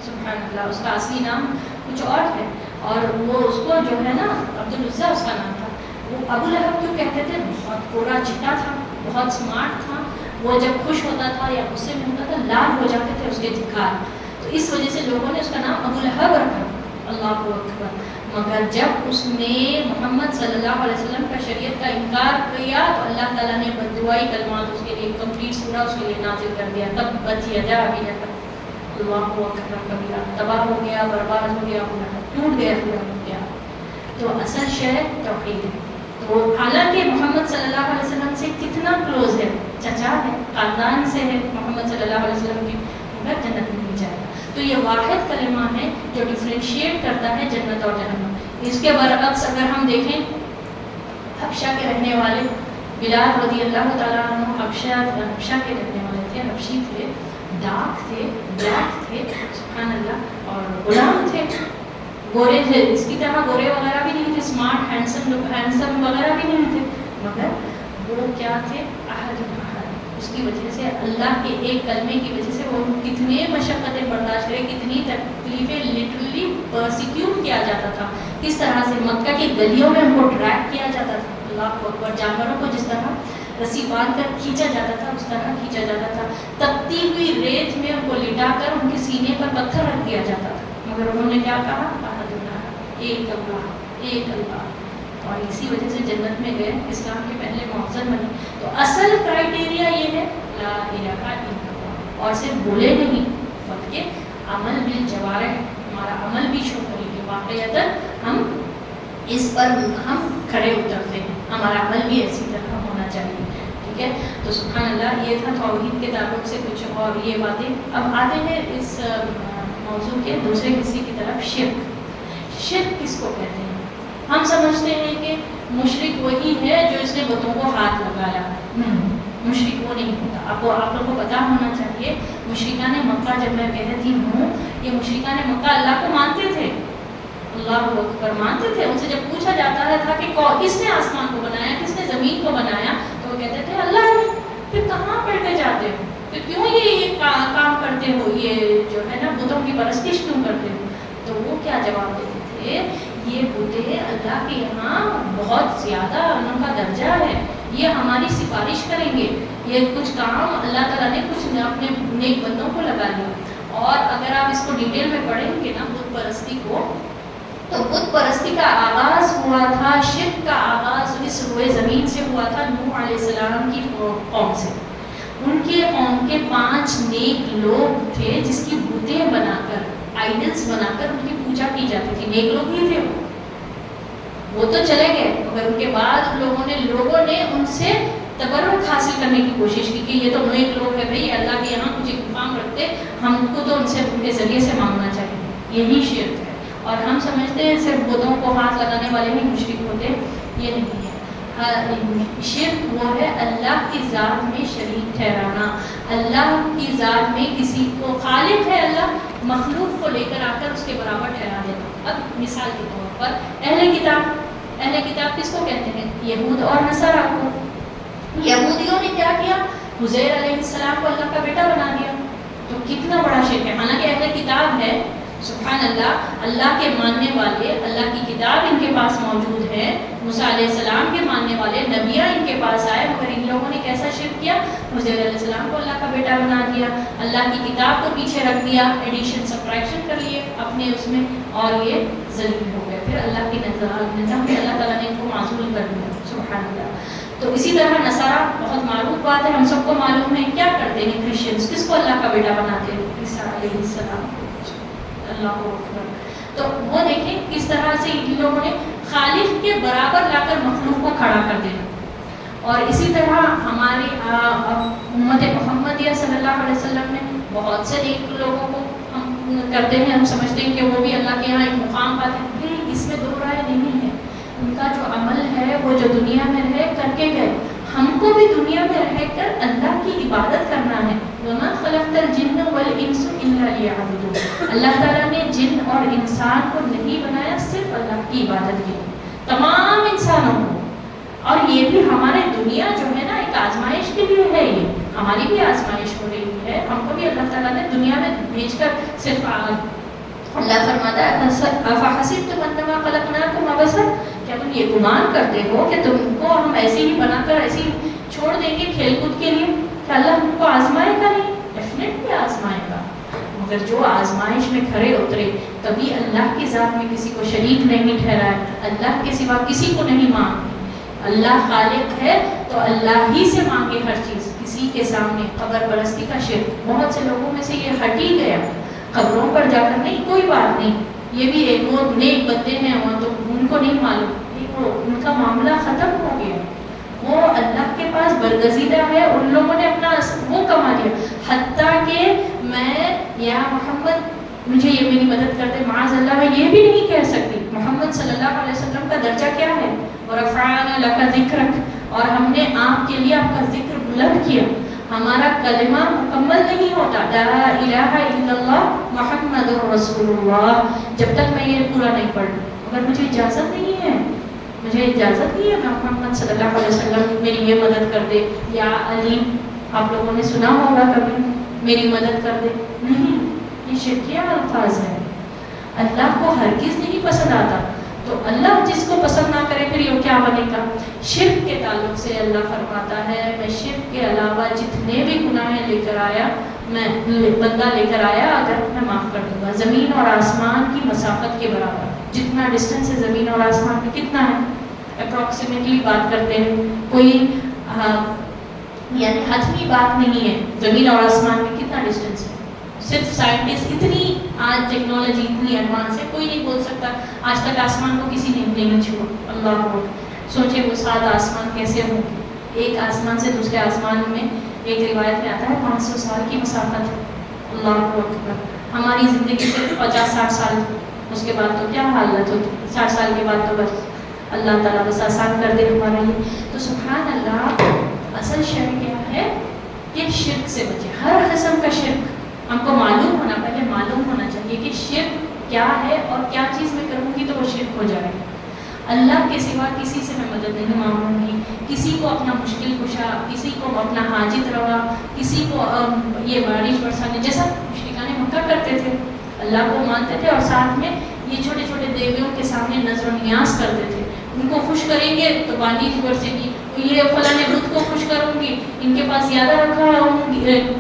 سبحان اللہ. اس کا اصلی نام کچھ اور ہے، اور وہ اس کو جو ہے نا عبد العزیٰ اس کا نام تھا. وہ ابو لہب کیوں کہتے تھے؟ بہت گورا چٹا تھا، بہت اسمارٹ تھا. وہ جب خوش ہوتا تھا یا غصے میں ہوتا تھا لال ہو جاتے تھے اس کے جگار. تو اس وجہ سے لوگوں نے اس کا نام ابو لہب رکھا. اللہ اکبر. مگر جب اس نے محمد صلی اللہ علیہ وسلم کا شریعت کا انکار کیا تو اللہ تعالیٰ نے بددعائی کلمات اس کے لیے کمپلیٹ سورہ اس کے لیے نازل کر دیا. تبت یدا ابی لہب. اللہ اکبر کبیرہ. تباہ ہو گیا، برباد ہو گیا، ٹوٹ گیا، پورا ہو گیا. تو اصل شے توحید ہے. تو حالانکہ محمد صلی اللہ علیہ وسلم سے کتنا کلوز ہے، چچا ہے، خاندان سے ہے محمد صلی اللہ علیہ وسلم کی، مگر جنت میں نہیں جائے گا. تو یہ واحد کلمہ ہے جو ڈفرینشیٹ کرتا ہے جنت اور جہنم. اس کے برعکس اگر ہم دیکھیں، حبشہ کے رہنے والے بلال رضی اللہ تعالیٰ عنہ حبشہ کے رہنے والے تھے، حبشی تھے، ڈارک تھے، بلیک تھے، سبحان اللہ، اور غلام تھے، گورے تھے. اس کی طرح گورے وغیرہ بھی نہیں تھے، اسمارٹ ہینڈسم وغیرہ بھی نہیں تھے، مگر وہ کیا تھے؟ احد احد. اس کی وجہ سے اللہ کے ایک کلمے کی وجہ سے وہ کتنے مشقتیں برداشت کرے، کتنی تکلیفیں، لٹرلی پرسیکیوٹ کیا جاتا تھا. کس طرح سے مکہ کی گلیوں میں ان کو ٹریک کیا جاتا تھا. اللہ اکبر. جانوروں کو جس طرح رسی باندھ کر کھینچا جاتا تھا اس طرح کھینچا جاتا تھا. تپتی ہوئی ریت میں ان کو لٹا کر ان کے سینے پر پتھر رکھ دیا جاتا تھا. مگر انہوں نے کیا کہا؟ احد اللہ، ایک اللہ، ایک اللہ. اور اسی وجہ سے جنت میں گئے، اسلام کے پہلے معزز بنے. تو اصل کرائٹیریا یہ ہے لا الہ الا اللہ. اور صرف بولے نہیں بلکہ عمل بالجوارح، ہمارا عمل بھی شو کرے کہ واقعتاً ہم اس پر ہم کھڑے اترتے ہیں، ہمارا عمل بھی اسی طرح ہونا چاہیے. ٹھیک ہے. تو سبحان اللہ یہ تھا توحید کے تعلق سے کچھ اور یہ باتیں. اب آتے ہیں اس موضوع کے دوسرے حصے کی طرف. شرک. شرک کس کو کہتے ہیں؟ ہم سمجھتے ہیں کہ مشرک وہی ہے جو اس نے بتوں کو ہاتھ لگایا. نہیں، مشرک وہ نہیں ہوتا. آپ لوگوں کو پتہ ہونا چاہیے مشرکان مکہ، جب میں کہتی ہوں یہ مشرکان مکہ اللہ کو مانتے تھے، اللہ اکبر مانتے تھے. ان سے جب پوچھا جاتا تھا کہ کس نے آسمان کو بنایا، کس نے زمین کو بنایا، تو وہ کہتے تھے اللہ نے. پھر کہاں پڑھتے جاتے ہو، پھر کیوں یہ کام کرتے ہو، یہ جو ہے نا بتوں کی پرستش کیوں کرتے ہو؟ تو وہ کیا جواب دیتے تھے، یہ بتیں اللہ کے یہاں بہت زیادہ ان کا درجہ ہے، یہ ہماری سفارش کریں گے، یہ کچھ کام اللہ تعالیٰ نے کچھ اپنے نیک بندوں کو لگا دیا. اور اگر آپ اس کو ڈیٹیل میں پڑھیں گے نا بت پرستی کو، تو بت پرستی کا آغاز ہوا تھا، شرک کا آغاز اس روئے زمین سے ہوا تھا نوح علیہ السلام کی قوم سے. ان کے قوم کے 5 نیک لوگ تھے جس کی بتیں بنا کر، آئیڈلس بنا کر ان کی پوجا کی جاتی تھی. نیک لوگ ہی تھے وہ تو چلے گئے، مگر ان کے بعد لوگوں نے ان سے تبرک حاصل کرنے کی کوشش کی کہ یہ تو نیک لوگ ہیں بھائی، اللہ کے یہاں کچھ مقام رکھتے، ہم کو تو ان سے ان کے ذریعے سے مانگنا چاہیے. یہی شرک ہے. اور ہم سمجھتے ہیں صرف بتوں کو ہاتھ لگانے والے ہی مشرک ہوتے، یہ نہیں ہے. شرک وہ ہے اللہ کی ذات میں شریک ٹھہرانا، اللہ کی ذات میں کسی کو، خالق ہے اللہ، مخلوق کو لے کر آ کر اس کے برابر ٹھہرا دینا. اب مثال کے طور پر اہل کتاب کس کو کہتے ہیں؟ یہود اور نصارہ کو. یہودیوں نے کیا کیا؟ عزیر علیہ السلام کو اللہ کا بیٹا بنا دیا. تو کتنا بڑا شرک ہے. حالانکہ اہل کتاب ہے، سبحان اللہ، اللہ کے ماننے والے، اللہ کی کتاب ان کے پاس موجود ہے، موسیٰ علیہ السلام کے ماننے والے نبیاں ان کے پاس آئے، مگر ان لوگوں نے کیسا شرک کیا؟ عزیر علیہ السلام کو اللہ کا بیٹا بنا دیا، اللہ کی کتاب کو پیچھے رکھ دیا، ایڈیشن سبٹریکشن کر لیے اپنے اس میں، اور یہ ذلیل ہو گئے. پھر اللہ کی نظام میں اللہ تعالیٰ نے ان کو معزول کر دیا. سبحان اللہ. تو اسی طرح نصارہ، بہت معروف بات ہے، ہم سب کو معلوم ہے کیا کرتے ہیں کرسچنس، کس کو اللہ کا بیٹا بناتے ہیں؟ عیسیٰ علیہ السلام. اللہ اکبر. تو وہ دیکھیں کس طرح سے ان لوگوں نے خالق کے برابر لا کر مخلوق کو کھڑا کر دینا. اور اسی طرح ہماری امت محمدیہ صلی اللہ علیہ وسلم نے بہت سے نیک لوگوں کو ہم کرتے ہیں، ہم سمجھتے ہیں کہ وہ بھی اللہ کے یہاں ایک مقام پاتے ہیں. اس میں دو رائے نہیں ہے. ان کا جو عمل ہے وہ جو دنیا میں رہے کر کے گئے، ہم کو بھی دنیا میں رہ کر اللہ کی عبادت کرنا ہے. وَمَا خَلَقْتَ الْجِنَّ وَالْإِنسُ إِلَّا لِيَعْبُدُونِ. اللہ تعالیٰ نے جن اور انسان کو نہیں بنایا صرف اللہ کی عبادت کے لیے، تمام انسانوں کو. اور یہ بھی ہمارے دنیا جو ہے نا ایک آزمائش کے لیے ہے، یہ ہماری بھی آزمائش ہو رہی ہے. ہم کو بھی اللہ تعالیٰ نے دنیا میں بھیج کر صرف اللہ فرماتا ہے أَفَحَسِبْتُمْ أَنَّمَا خَلَقْنَاكُمْ عَبَثًا، کیا تم یہ گمان کرتے ہو کہ تم کو ہم ایسے ہی بنا کر ایسے ہی چھوڑ دیں گے کھیل کود کے لیے؟ کہ اللہ ہم کو آزمائے گا نہیں؟ ڈیفینیٹلی آزمائے گا. مگر جو آزمائش میں کھڑے اترے، کبھی اللہ کی ذات میں کسی کو شریک نہیں ٹھہرائے، اللہ کے سوا کسی کو نہیں مانگے. اللہ خالق ہے تو اللہ ہی سے مانگے ہر چیز، کسی کے سامنے. قبر پرستی کا شرک بہت سے لوگوں میں سے یہ ہٹ ہی گیا. قبروں پر جا کر نہیں، کوئی بات نہیں، یہ بھی ایک وہ نیک بندے ہیں، وہ تو ان کو نہیں معلوم، وہ ان کا معاملہ ختم ہو گیا. وہ اللہ کے پاس برگزیدہ ہے، ان لوگوں نے اپنا وہ کما لیا. حتیٰ کہ میں یا محمد مجھے یہ میری مدد کرتے، معاذ اللہ میں یہ بھی نہیں کہہ سکتی. محمد صلی اللہ علیہ وسلم کا درجہ کیا ہے؟ وَرَفَعْنَا لَكَ ذِكْرَكَ، اور ہم نے آپ کے لیے آپ کا ذکر بلند کیا. ہمارا کلمہ مکمل نہیں ہوتا لا الہ الا اللہ محمد رسول اللہ جب تک میں یہ پورا نہیں پڑھ لوں. مگر مجھے اجازت نہیں ہے، مجھے اجازت نہیں ہے میں محمد صلی اللہ علیہ وسلم میری یہ مدد کر دے، یا علی آپ لوگوں نے سنا ہوگا کبھی میری مدد کر دے. نہیں، یہ شرکیہ الفاظ ہے، اللہ کو ہرگز نہیں پسند آتا. تو اللہ جس کو پسند نہ کرے پھر یہ کیا بنے گا؟ شرک کے تعلق سے اللہ فرماتا ہے میں شرک کے علاوہ جتنے بھی گناہیں لے کر آیا، میں بندہ لے کر آیا اگر میں معاف کر دوں گا. زمین اور آسمان کی مسافت کے برابر، جتنا ڈسٹینس ہے زمین اور آسمان میں کتنا ہے؟ اپروکسیمیٹلی بات کرتے ہیں، کوئی یعنی حتمی بات نہیں ہے. زمین اور آسمان میں کتنا ڈسٹینس ہے؟ صرف سائنٹسٹ اتنی آج ٹیکنالوجی اتنی ایڈوانس ہے، کوئی نہیں بول سکتا آج تک آسمان کو کسی نے نہیں چھوا. اللہ کو سوچے وہ 7 آسمان کیسے ہوں گے. ایک آسمان سے دوسرے آسمان میں ایک روایت میں آتا ہے 500 سال کی مسافت ہے. اللہ اکبر. ہماری زندگی صرف 50-60 سال، اس کے بعد تو کیا حالت ہوتی، 60 سال کے بعد تو بس اللہ تعالیٰ بس آسان کر دے ہمارے لیے. تو سبحان اللہ اصل شرک کیا ہے کہ شرک سے بچے. ہر قسم کا شرک ہم کو معلوم ہونا، پہلے معلوم ہونا چاہیے کہ شرک کیا ہے اور کیا چیز میں کروں گی تو وہ شرک ہو جائے گا. اللہ کے سوا کسی سے میں مدد نہیں مانگوں گی، کسی کو اپنا مشکل کشا، کسی کو اپنا حاجت روا، کسی کو یہ بارش برسانے، جیسا مشرکان مکہ کرتے تھے. اللہ کو مانتے تھے اور ساتھ میں یہ چھوٹے چھوٹے دیویوں کے سامنے نظر و نیاز کرتے تھے. ان کو خوش کریں گے تو بارش برسے گی، یہ فلاں بت کو خوش کروں گی، ان کے پاس زیادہ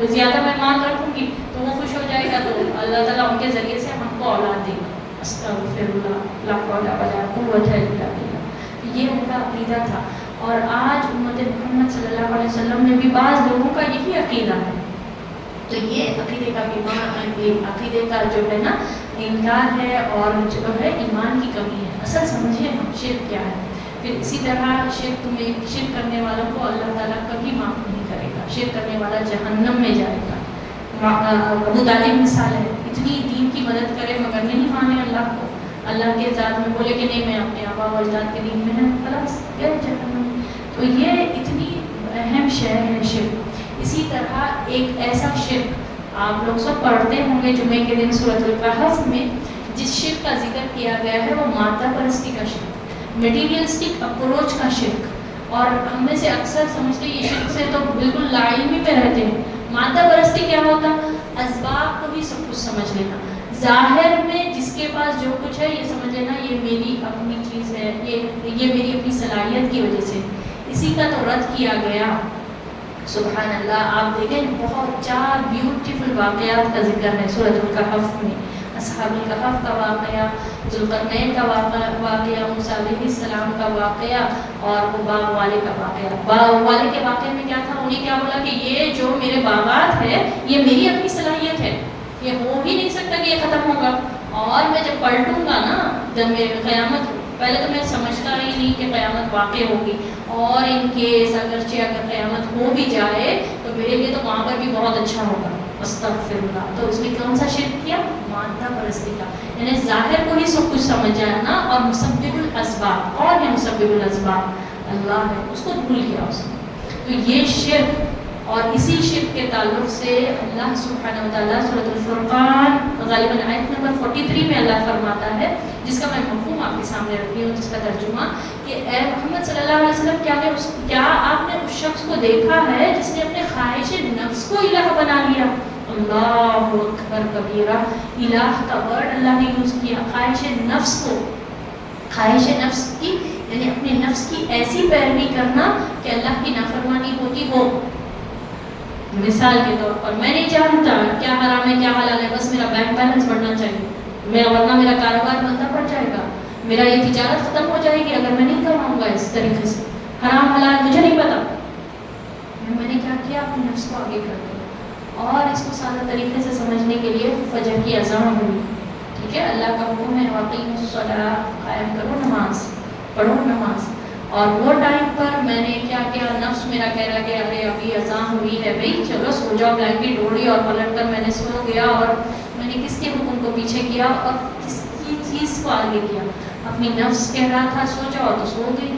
زیادہ مہمان رکھوں گی تو وہ خوش ہو جائے گا، تو اللہ تعالیٰ ان کے ذریعے سے ہم کو اولاد دے گا. استغفر اللہ، لا حول ولا قوت الا باللہ. یہ ان کا عقیدہ تھا. اور آج امت محمد صلی اللہ علیہ وسلم میں بھی بعض لوگوں کا یہی عقیدہ ہے. تو یہ عقیدے کا عقیدے کا جو ہے نا انکار ہے اور جو ہے ایمان کی کمی ہے. اصل سمجھے ہم شرک کیا ہے. پھر اسی طرح شرک کرنے والوں کو اللہ تعالیٰ کبھی معاف نہیں کرے گا. شرک کرنے والا جہنم میں جائے گا. ابو طالب مثال ہے، اتنی دین کی مدد کرے مگر نہیں مانے اللہ کو، اللہ کے ذات میں بولے کہ نہیں میں اپنے آبا و اجداد کے دین میں ہے، خلاص گئے جہنم. تو یہ اتنی اہم شے ہے شرک. اسی طرح ایک ایسا شرک آپ لوگ سب پڑھتے ہوں گے جمعے کے دن سورۃ الکہف میں، جس شرک کا ذکر کیا گیا ہے وہ مادہ پرستی کا شرک، میٹیریلسٹک اپروچ کا شرک. اور ہم میں سے اکثر سمجھتے یہ شرک سے تو بالکل لا علمی پہ رہتے ہیں. مادہ پرستی کیا ہوتا؟ اسباب کو بھی سب کچھ سمجھ لینا، ظاہر میں جس کے پاس جو کچھ ہے یہ سمجھ لینا یہ میری اپنی چیز ہے، یہ میری اپنی صلاحیت کی وجہ سے. اسی کا تو رد کیا گیا. سبحان اللہ. آپ دیکھیں بہت 4 بیوٹیفل واقعات کا ذکر ہے سورۃ الکہف میں. اصحاب الکہف کا واقعہ، ذوالقرنین کا واقعہ، موسیٰ علیہ السلام کا واقعہ اور وہ باغ والے کا واقعہ. باغ والے کے واقعے میں کیا تھا؟ انہیں کیا بولا کہ یہ جو میرے باغات ہے یہ میری اپنی صلاحیت ہے، یہ ہو ہی نہیں سکتا کہ یہ ختم ہوگا. اور میں جب پلٹوں گا نا جب میری قیامت، پہلے تو میں سمجھتا ہی نہیں کہ قیامت واقع ہوگی، اور ان کیس اگرچہ اگر قیامت ہو بھی جائے تو میرے لیے تو وہاں پر بھی بہت اچھا ہوگا. استغفر اللہ. تو اس نے کون سا شرک کیا؟ مادہ پرستی کا. یعنی ظاہر کو ہی سب کچھ سمجھ جانا اور مسبب الاسباب، اور ہے مسبب الاسباب اللہ ہے، اس کو بھول گیا اس نے. تو یہ شرک. اور اسی شرک کے تعلق سے اللہ سبحانہ وتعالیٰ سورۃ الفرقان غالباً آیت نمبر 43 میں اللہ فرماتا ہے، جس کا میں مفہوم آپ کے سامنے رکھی ہوں، جس کا ترجمہ کہ اے محمد صلی اللہ علیہ وسلم کیا آپ نے اس شخص کو دیکھا ہے جس نے اپنے خواہش نفس کو الہ بنا لیا؟ اللہ اکبر کبیرہ. الہ کا ورڈ اللہ نے یوز کیا. خواہش نفس کو، خواہش نفس کی یعنی اپنے نفس کی ایسی پیروی کرنا کہ اللہ کی نافرمانی ہوتی ہو. مثال کے طور پر میں نہیں جانتا کیا حرام ہے کیا حلال ہے، بس میرا بینک بیلنس بڑھنا چاہیے، ورنہ میرا کاروبار بندہ پڑ جائے گا، میرا یہ تجارت ختم ہو جائے گی اگر میں نہیں کماؤں گا اس طریقے سے. حرام حلال مجھے نہیں پتا، میں نے کیا کیا؟ اپنے نفس کو آگے کر دیا. اور اس کو سادہ طریقے سے سمجھنے کے لیے فجر کی اذان ہوئی، ٹھیک ہے، اللہ کا حکم ہے واقعی الصلاۃ، قائم کرو نماز، پڑھو نماز. اور وہ ٹائم پر میں نے کیا کیا؟ نفس میرا کہہ رہا کہ ارے ابھی اذان ہوئی ہے بھائی چلو سو جاؤ، بلینکٹ اوڑھی اور پلٹ کر میں نے سو گیا. اور میں نے کس کے حکم کو پیچھے کیا اور کس کی چیز کو آگے کیا؟ اپنی نفس کہہ رہا تھا سو جاؤ تو سو گئی،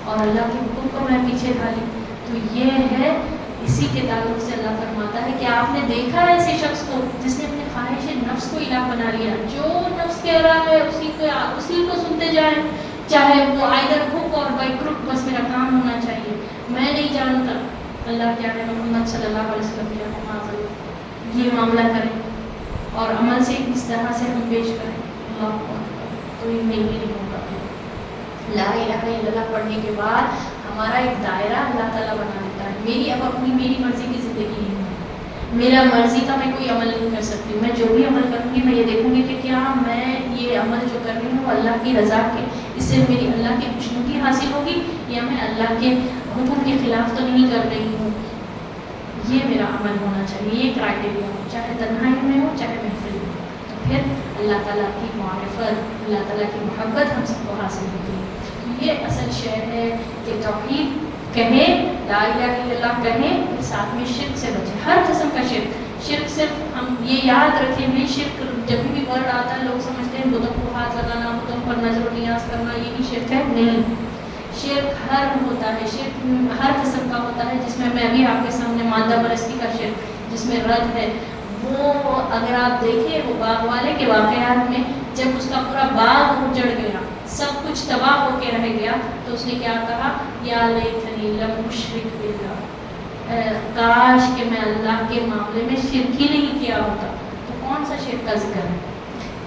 اور اللہ کے حکم کو میں پیچھے ڈالی. تو یہ ہے اسی کے تعلق سے اللہ فرماتا ہے کہ آپ نے دیکھا ہے ایسے شخص کو جس نے اپنے خواہش نفس کو الہ بنا لیا. جو نفس کہہ رہا ہے اسی کو سنتے جائیں، چاہے وہ آئدر ہک اور بائی کروک، بس میرا کام ہونا چاہیے، میں نہیں جانتا اللہ کیا ہے، محمد صلی اللہ علیہ وسلم کیا ہے. یہ معاملہ کریں اور عمل سے اس طرح سے ہم پیش کریں اللہ کو، تو یہ نہیں ہوگا. لا الہ الا اللہ پڑھنے کے بعد ہمارا ایک دائرہ اللہ تعالیٰ بنا دیتا ہے. میری مرضی کی زندگی نہیں ہے، میرا مرضی کا میں کوئی عمل نہیں کر سکتی. میں جو بھی عمل کروں گی میں یہ دیکھوں گی کہ کیا میں یہ عمل جو کر رہی ہوں وہ اللہ کی رضا کے، اس سے میری اللہ کی خوشنودی حاصل ہوگی، یا میں اللہ کے حکم کے خلاف تو نہیں کر رہی ہوں. یہ میرا عمل ہونا چاہیے، یہ کرائٹیریا ہو، چاہے تنہائی میں ہو چاہے محفل میں. تو پھر اللہ تعالیٰ کی معرفت، اللہ تعالیٰ کی محبت ہم سب کو حاصل ہوتی ہے. یہ اصل شے ہے کہ توحید کہیں، لا الہ الا اللہ کہیں، ساتھ میں شرک سے بچیں، ہر قسم کا شرک. شرک صرف ہم یہ یاد رکھیں بھی، شرک جب بھی ورڈ آتا ہے لوگ سمجھتے ہیں بتوں کو ہاتھ لگانا، بتوں پر نظر و نیاز کرنا یہی شرک ہے؟ نہیں، شرک ہر ہوتا ہے، شرک ہر قسم کا ہوتا ہے، جس میں بھی آپ کے سامنے مادہ پرستی کا شرک جس میں رد ہے، وہ اگر آپ دیکھیں وہ باغ والے کے واقعات میں جب اس کا پورا باغ اجڑ گیا، سب کچھ تباہ ہو کے رہ گیا، تو اس نے کیا کہا؟ یا لیتنی لم اشرک باللہ، کاش کہ میں اللہ کے معاملے میں شرک ہی نہیں کیا ہوتا۔ تو کون سا شرک کا ذکر ہے؟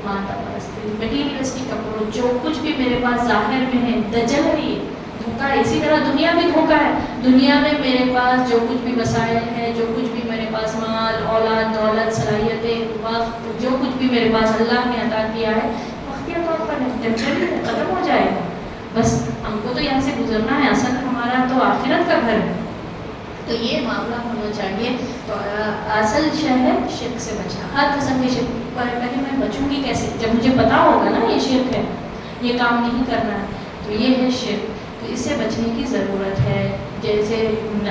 مادہ پرستی، مٹیریلسٹک اپروچ، جو کچھ بھی میرے پاس ظاہر میں ہے دجل ہے، یہ دھوکا ہے۔ اسی طرح دنیا بھی دھوکا ہے، دنیا میں میرے پاس جو کچھ بھی وسائل ہے، جو کچھ بھی میرے پاس مال، اولاد، دولت، صلاحیتیں، وقت، جو کچھ بھی میرے پاس اللہ نے عطا کیا ہے، وقتی طور پر ٹیمپریری ختم ہو جائے گا، بس ہم کو تو یہاں سے گزرنا ہے، اصل ہمارا تو آخرت کا گھر ہے۔ تو یہ معاملہ ہونا چاہیے۔ تو اصل شے ہے شرک سے بچنا، ہر قسم کے شرک۔ پہلے میں بچوں گی کیسے؟ جب مجھے پتا ہوگا نا یہ شرک ہے، یہ کام نہیں کرنا ہے، تو یہ ہے شرک۔ تو اس سے بچنے کی ضرورت ہے۔ جیسے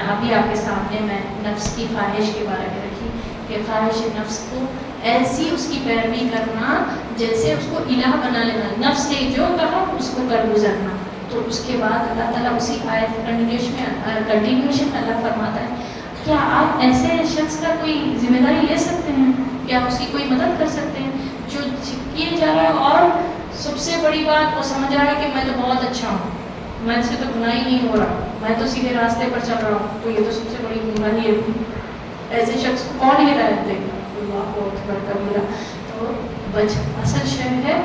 ابھی آپ کے سامنے میں نفس کی خواہش کے بارے میں رکھی کہ خواہش نفس کو ایسی اس کی پیروی کرنا جیسے اس کو الہ بنا لینا، نفس نے جو کہا اس کو کر گزرنا۔ تو اس کے بعد اللہ تعالیٰ اسی آیت کنٹینیوشن میں اللہ فرماتا ہے، کیا آپ ایسے شخص کا کوئی ذمہ داری لے سکتے ہیں؟ کیا آپ اس کی کوئی مدد کر سکتے ہیں جو کیے جا رہا ہے اور سب سے بڑی بات وہ سمجھ رہا ہے کہ میں تو بہت اچھا ہوں، میں سے تو گناہ ہی نہیں ہو رہا، میں تو سیدھے راستے پر چل رہا ہوں، تو یہ تو سب سے بڑی گمراہی ہے۔ ایسے شخص کو کون ہدایت دے گا؟ اللہ اکبر کبیرہ۔ تو اصل شے ہے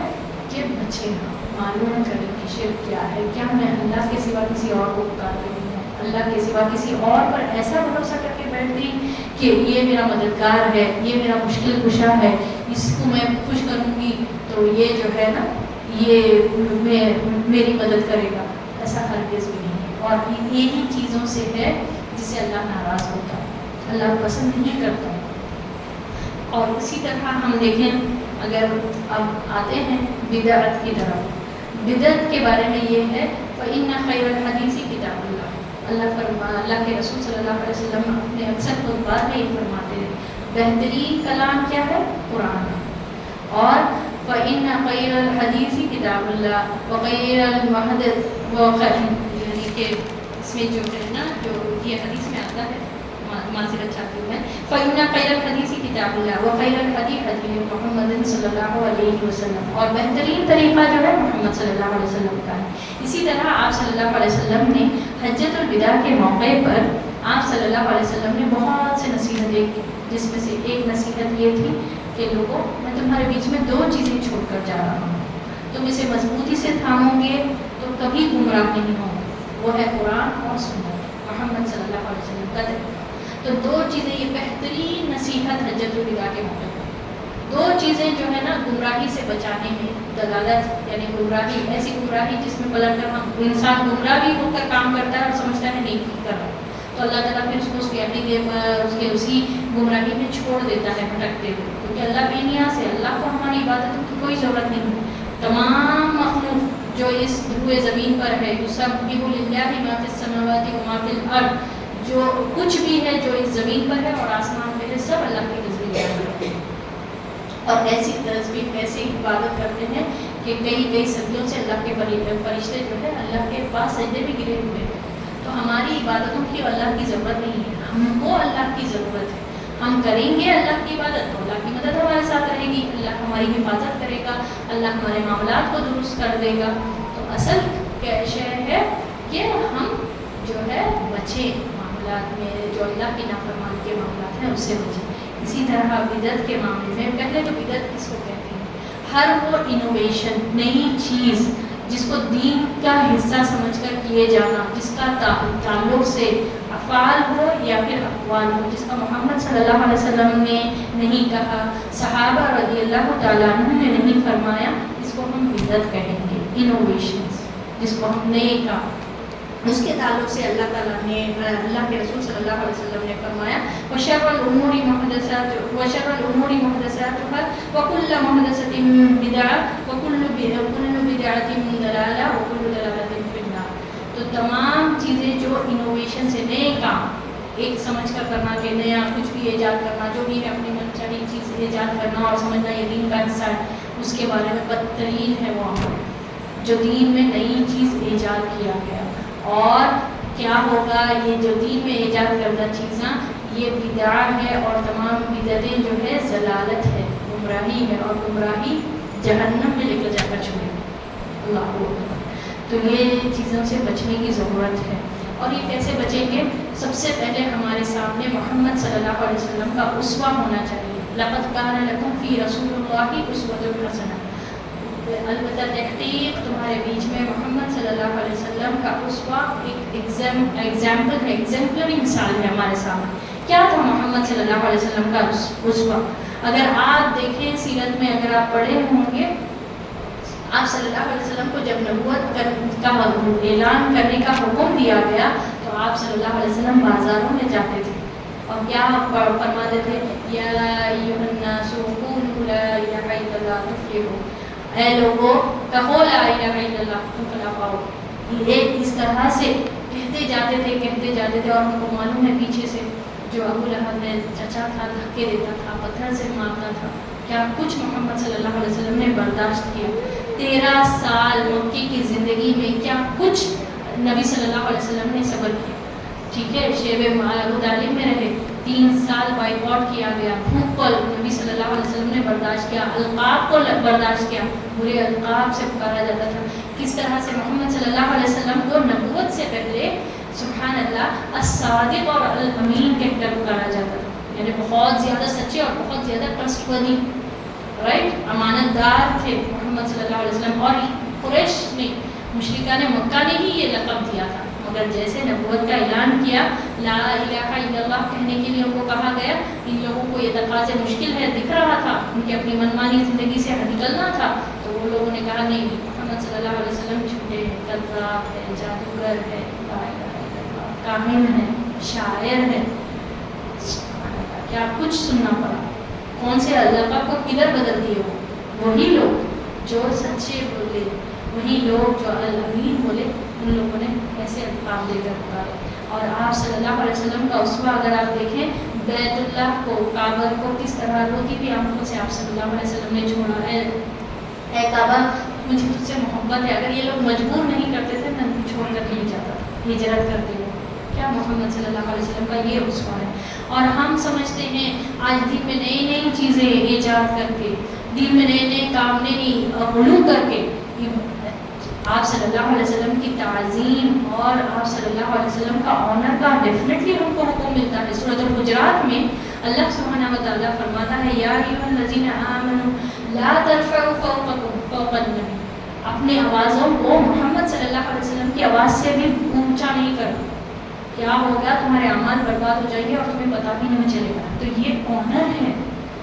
کہ بچے معلوم کریں کہ شرک کیا ہے، کیا میں اللہ کے سوا کسی اور کو پکار رہی ہوں، اللہ کے سوا کسی اور پر ایسا بھروسہ کر کے بیٹھ گئی کہ یہ میرا مددگار ہے، یہ میرا مشکل کشا ہے، اس کو میں خوش کروں گی تو یہ جو ہے نا یہ میری مدد کرے گا، ایسا ہرگز بھی نہیں ہے۔ اور یہی چیزوں سے ہے جس سے اللہ ناراض ہوتا ہے، اللہ پسند نہیں کرتا۔ اور اسی طرح ہم دیکھیں، اگر اب آتے ہیں بدعت کی طرف، بدعت کے بارے میں یہ ہے فَإِنَّ خَيْرَ الْحَدِيثِ كِتَابُ اللَّهِ، اللہ کے رسول صلی اللہ علیہ وسلم اپنے اکثر خطبات میں یہ فرماتے ہیں بہترین کلام کیا ہے؟ قرآن ہے۔ اور فَإِنَّ خَيْرَ الْحَدِيثِ كِتَابُ اللَّهِ وَخَيْرَ الْمُحْدَثِ، یعنی کہ اس میں جو ہے نا، جو یہ حدیث میں آتا ہے، معذرت چاہتی ہوں میں، فَإِنَّ خَيْرَ الْحَدِيثِ كِتَابُ اللَّهِ وَخَيْرَ الْهَدِي هَدْيُ مُحَمَّدٍ صلی اللہ علیہ وسلم، اور بہترین طریقہ جو ہے محمد صلی اللہ علیہ وسلم کا ہے۔ اسی طرح آپ صلی اللہ علیہ وسلم نے حجۃ الوداع کے موقع پر آپ صلی اللہ علیہ وسلم نے بہت سے نصیحتیں کی، جس میں سے ایک نصیحت یہ تھی کہ لوگوں، میں تمہارے بیچ میں دو چیزیں چھوڑ کر جا رہا ہوں، تم اسے مضبوطی سے تھامو گے تو کبھی گمراہ نہیں ہوں گے، وہ ہے قرآن اور سنت، محمد صلی اللہ علیہ وسلم کا طریقہ۔ تو دو چیزیں، یہ بہترین نصیحت حجۃ الوداع کے موقع پر، دو چیزیں جو ہے نا گمراہی سے بچانے میں دلالت، یعنی گمراہی، ایسی گمراہی جس میں پلٹ کر ہم انسان گمراہ بھی ہو کر کام کرتا ہے اور سمجھتا ہے نہیں کر رہا، تو اللہ تعالیٰ پھر اس کو اس کی اپنی اسی گمراہی میں چھوڑ دیتا ہے بھٹکتے ہوئے، کیونکہ اللہ بے نیاز ہے، اللہ کو ہماری عبادتوں کی کوئی ضرورت نہیں ہے۔ تمام مخلوق جو اس روئے زمین پر ہے، یسبح للہ ما فی السماوات و ما فی الارض، جو کچھ بھی ہے جو اس زمین پر ہے اور آسمان پہ ہے، سب اللہ کی تسبیح کرتے ہیں اور ایسی تسبیح، ایسی عبادت کرتے ہیں کہ کئی صدیوں سے اللہ کے فرشتے جو ہے اللہ کے پاس سجدے میں گرے ہوئے ہیں۔ تو ہماری عبادتوں کی اللہ کی ضرورت نہیں ہے، ہم کو اللہ کی ضرورت ہے۔ ہم کریں گے اللہ کی عبادت تو اللہ کی مدد ہمارے ساتھ رہے گی، اللہ ہماری حفاظت کرے گا، اللہ ہمارے معاملات کو درست کر دے گا۔ تو اصل شے ہے کہ ہم جو ہے بچیں معاملات میں، جو اللہ کی نافرمان کے معاملات ہیں اس سے بچیں۔ اسی طرح بدعت کے معاملے میں، پہلے تو بدعت کس کو کہتے ہیں؟ ہر وہ انوویشن، نئی چیز جس کو دین کا حصہ سمجھ کر کیے جانا، جس کا تعلق سے افعال ہو یا پھر اقوال ہو، جس کا محمد صلی اللہ علیہ وسلم نے نہیں کہا، صحابہ رضی اللہ تعالیٰ عنہ نے نہیں فرمایا، اس کو ہم بدعت کہیں گے۔ انوویشنز جس کو ہم نے کہا، اس کے تعلق سے اللہ تعالیٰ نے، اللہ کے رسول صلی اللہ علیہ وسلم نے فرمایا وَشَرَّ الْأُمُورِ مُحْدَثَاتُهَا وَكُلُّ مُحْدَثَةٍ بِدْعَةٌ وَكُلُّ بِدْعَةٍ ضَلَالَةٌ وَكُلُّ ضَلَالَةٍ فِي النَّارِ۔ تو تمام چیزیں جو انوویشن سے، نئے کام ایک سمجھ کر کرنا، کہ نیا کچھ بھی ایجاد کرنا، جو بھی ہے اپنی من چاہی چیز ایجاد کرنا اور سمجھنا یہ دین کا حصہ ہے، اس کے بارے میں بدترین ہے وہ عمل۔ جو دین میں نئی چیز ایجاد کیا گیا. اور کیا ہوگا یہ جو دین میں ایجاد کردہ چیزاں یہ بدعہ ہے اور تمام بدعتیں جو ہے ضلالت ہے, گمراہی ہے, اور گمراہی جہنم میں لے کر جا کر چھوڑے گی. اللہ اکبر. تو یہ چیزوں سے بچنے کی ضرورت ہے. اور یہ کیسے بچیں گے؟ سب سے پہلے ہمارے سامنے محمد صلی اللہ علیہ وسلم کا اسوہ ہونا چاہیے. لقد کان لکم فی رسول اللہ اسوۃ حسنہ. البتہ تحقیق تمہارے بیچ میں محمد صلی اللہ علیہ وسلم کا اسوہ ایک ایگزامپل ہے, ایگزمپلری مثال ہے ہمارے سامنے. کیا تھا محمد صلی اللہ علیہ وسلم کا اسوہ؟ اگر آپ دیکھیں سیرت میں, اگر آپ پڑھے ہوں گے, آپ صلی اللہ علیہ وسلم کو جب نبوت کا اعلان کرنے کا حکم دیا گیا تو آپ صلی اللہ علیہ وسلم بازاروں میں جاتے تھے اور کیا فرماتے تھے؟ یا ایھا الناس قولوا لا الہ الا اللہ تفلحوا. اے لوگوں کہو لا الہ الا اللہ تم فلاح پاؤ. ایک اس طرح سے کہتے جاتے تھے اور ان کو معلوم ہے پیچھے سے جو ابو لہب ہے چچا تھا, دھکے دیتا تھا, پتھر سے مارتا تھا. کیا کچھ محمد صلی اللہ علیہ وسلم نے برداشت کیا. 13 سال مکی کی زندگی میں کیا کچھ نبی صلی اللہ علیہ وسلم نے صبر کیا. ٹھیک ہے, شیب ابو طالب میں رہے, 3 سال بائک آؤٹ کیا گیا, بھوک کو نبی صلی اللہ علیہ وسلم نے برداشت کیا, القاب کو برداشت کیا, برے القاب سے پکارا جاتا تھا. کس طرح سے محمد صلی اللہ علیہ وسلم کو نبوت سے پہلے سبحان اللہ الصادق اور الامین کہہ کر پکارا جاتا تھا, یعنی بہت زیادہ سچے اور بہت زیادہ ٹرسٹورتھی, رائٹ, امانت دار تھے محمد صلی اللہ علیہ وسلم. اور قریش نے, مشرکان مکہ نے ہی یہ لقب دیا تھا, مگر جیسے نبوت کا اعلان کیا, لا الہ الا اللہ کہنے کے لیے ان کو کہا گیا, ان لوگوں کو یہ تقاضے مشکل ہے, دکھ رہا تھا, ان کی اپنی منمانی زندگی سے نکلنا تھا, تو وہ لوگوں نے کہا نہیں, محمد صلی اللہ علیہ وسلم جھوٹے ہیں, کذاب ہے, جادوگر ہے, لا الہ الا اللہ, کاہن ہے, شاعر ہے. کیا کچھ سننا پڑا. کون سے اللہ پاک کو کدھر بدل دیے ہو؟ وہی لوگ جو سچے بولے, وہی لوگ جو الامین بولے, ان لوگوں نے ایسے القاب دے کر پکارے. اور آپ صلی اللہ علیہ وسلم کا اسوہ اگر آپ دیکھیں, بیت اللہ کو, کعبہ کو کس طرح روتی بھی آنکھوں سے آپ صلی اللہ علیہ وسلم نے چھوڑا. اے کعبہ مجھے تجھ سے محبت ہے. اگر یہ لوگ مجبور نہیں کرتے تھے میں چھوڑ کر نہیں جاتا تھا, ہجرت کرتے ہوئے. کیا محمد صلی اللہ علیہ وسلم کا یہ اسوہ ہے. اور ہم سمجھتے ہیں آج دین میں نئی نئی چیزیں ایجاد کر کے, دین میں نئے کام, نئی علوم کر کے آپ صلی اللہ علیہ وسلم کی تعظیم اور آپ صلی اللہ علیہ وسلم کا آنر کا ڈیفینیٹلی ہم کو حکم ملتا ہے. سورۃ الحجرات میں اللہ سبحانہ و تعالیٰ فرماتا ہے, یا ایھا الذین آمنوا لا ترفعوا فوق النبی, اپنے آوازوں کو محمد صلی اللہ علیہ وسلم کی آواز سے بھی اونچا نہیں کرو. کیا ہوگا؟ تمہارے اعمال برباد ہو جائیں گے اور تمہیں پتہ بھی نہیں چلے گا. تو یہ آنر ہے,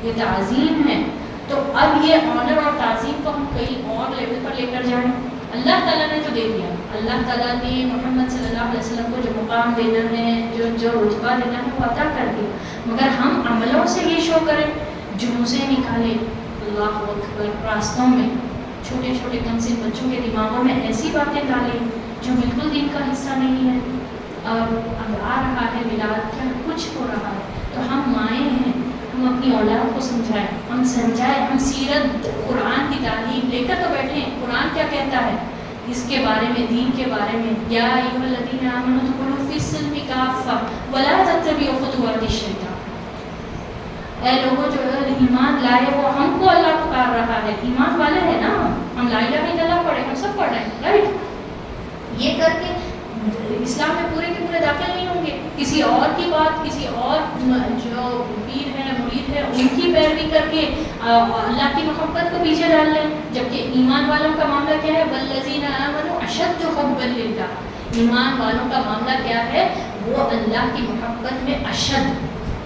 یہ تعظیم ہے. تو اب یہ آنر اور تعظیم کو ہم کہیں اور لیول پر لے کر جائیں. اللہ تعالیٰ نے تو دے دیا, اللہ تعالیٰ نے محمد صلی اللہ علیہ وسلم کو جو مقام دینا ہے, جو رتبہ دینا ہے وہ عطا کر دیا. مگر ہم عملوں سے یہ شو کریں, جلوسیں نکالیں, اللہ اکبر, راستوں میں چھوٹے چھوٹے کمسن بچوں کے دماغوں میں ایسی باتیں ڈالیں جو بالکل دین کا حصہ نہیں ہے. اب آ رہا ہے میلاد, کیا کچھ ہو رہا ہے, تو ہم مائیں ہیں, ہم اپنی اولاد کو سمجھائیں, ہم سمجھائیں, ہم سیرت قرآن کی تعلیم لے کر تو بیٹھیں. قرآن کیا کہتا ہے اس کے بارے میں, دین کے بارے میں؟ یا ایھا الذین آمنوا ادخلوا فی السلم کافۃ ولا تتبعوا خطوات الشیطان. اے لوگوں جو ایمان لائے وہ ہم کو اللہ پکار رہا ہے, ایمان والے ہیں نا ہم, لا الہ الا اللہ پڑھیں, ہم سب پڑھ رہے ہیں, رائٹ. یہ کر کے اسلام میں پورے کے پورے داخل نہیں ہوں گے. کسی اور کی بات, کسی اور جو پیر ہے, مرید ہے, ان کی پیروی کر کے اللہ کی محبت کو پیچھے ڈال لیں. جبکہ ایمان والوں کا معاملہ کیا ہے؟ والذین آمنوا اشد حبا للہ. ایمان والوں کا معاملہ کیا ہے؟ وہ اللہ کی محبت میں اشد.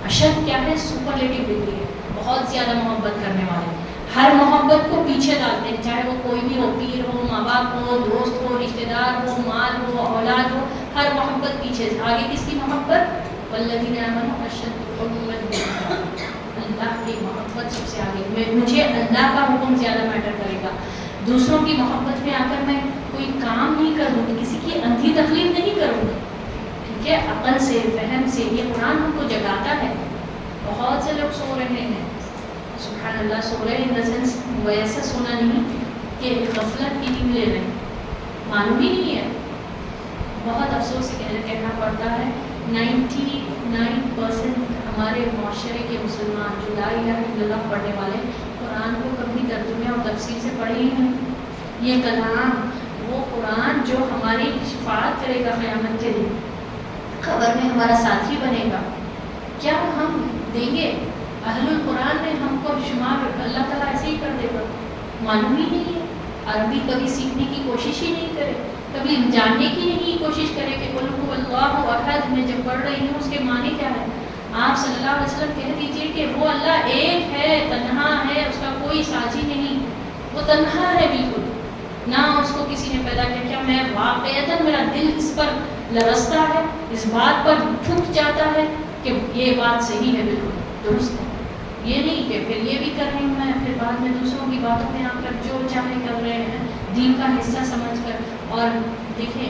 اشد کیا ہے؟ سپرلیٹو ڈگری ہے, بہت زیادہ محبت کرنے والے. ہر محبت کو پیچھے ڈالتے ہیں, چاہے وہ کوئی بھی ہو, پیر ہو, ماں باپ ہو, دوست ہو, رشتہ دار ہو, مال ہو, اولاد ہو, ہر محبت پیچھے سے. آگے کس کی محبت؟ والذین آمنوا اشد حبا للہ. اللہ کی محبت سب سے آگے. مجھے اللہ کا حکم زیادہ میٹر کرے گا. دوسروں کی محبت میں آ کر میں کوئی کام نہیں کروں گی, کسی کی اندھی تکلیف نہیں کروں گی. ٹھیک ہے, عقل سے, فہم سے. یہ قرآن ہم کو جگاتا ہے. بہت سے لوگ سو رہے ہیں, سبحان اللہ, سو رہے ان دا سینس ویسا سونا نہیں کہ غفلت کی نیند لے رہے ہیں. معلوم ہی نہیں ہے. بہت افسوس سے کہنا پڑتا ہے 99% ہمارے معاشرے کے مسلمان جو لا الہ الا اللہ پڑھنے والے قرآن کو کبھی ترجمے اور تفسیر سے پڑھے ہی نہیں. یہ کلام وہ قرآن جو ہماری شفاعت کرے گا قیامت کے دن، قبر میں ہمارا ساتھی بنے گا، کیا ہم دیں گے؟ اہل القرآن میں ہم کو شمار اللہ تعالیٰ ایسے ہی کر دے گا. معلوم ہی نہیں ہے. عربی کبھی سیکھنے کی کوشش ہی نہیں کرے، کبھی جاننے کی نہیں کوشش کرے کہ قل هو اللہ احد میں جب پڑھ رہی ہوں اس کے معنی کیا ہے. آپ صلی اللہ علیہ وسلم کہہ دیجئے کہ وہ اللہ ایک ہے، تنہا ہے، اس کا کوئی ساتھی نہیں، وہ تنہا ہے بالکل، نہ اس کو کسی نے پیدا کیا. کیا میں واقعتاً میرا دل اس پر لرزتا ہے، اس بات پر تھک جاتا ہے کہ یہ بات صحیح ہے، بالکل درست ہے. یہ نہیں کہ پھر یہ بھی کر رہی ہوں میں، پھر بعد میں دوسروں کی باتوں میں آ کر جو چاہے کر رہے ہیں دین کا حصہ سمجھ کر. اور دیکھیں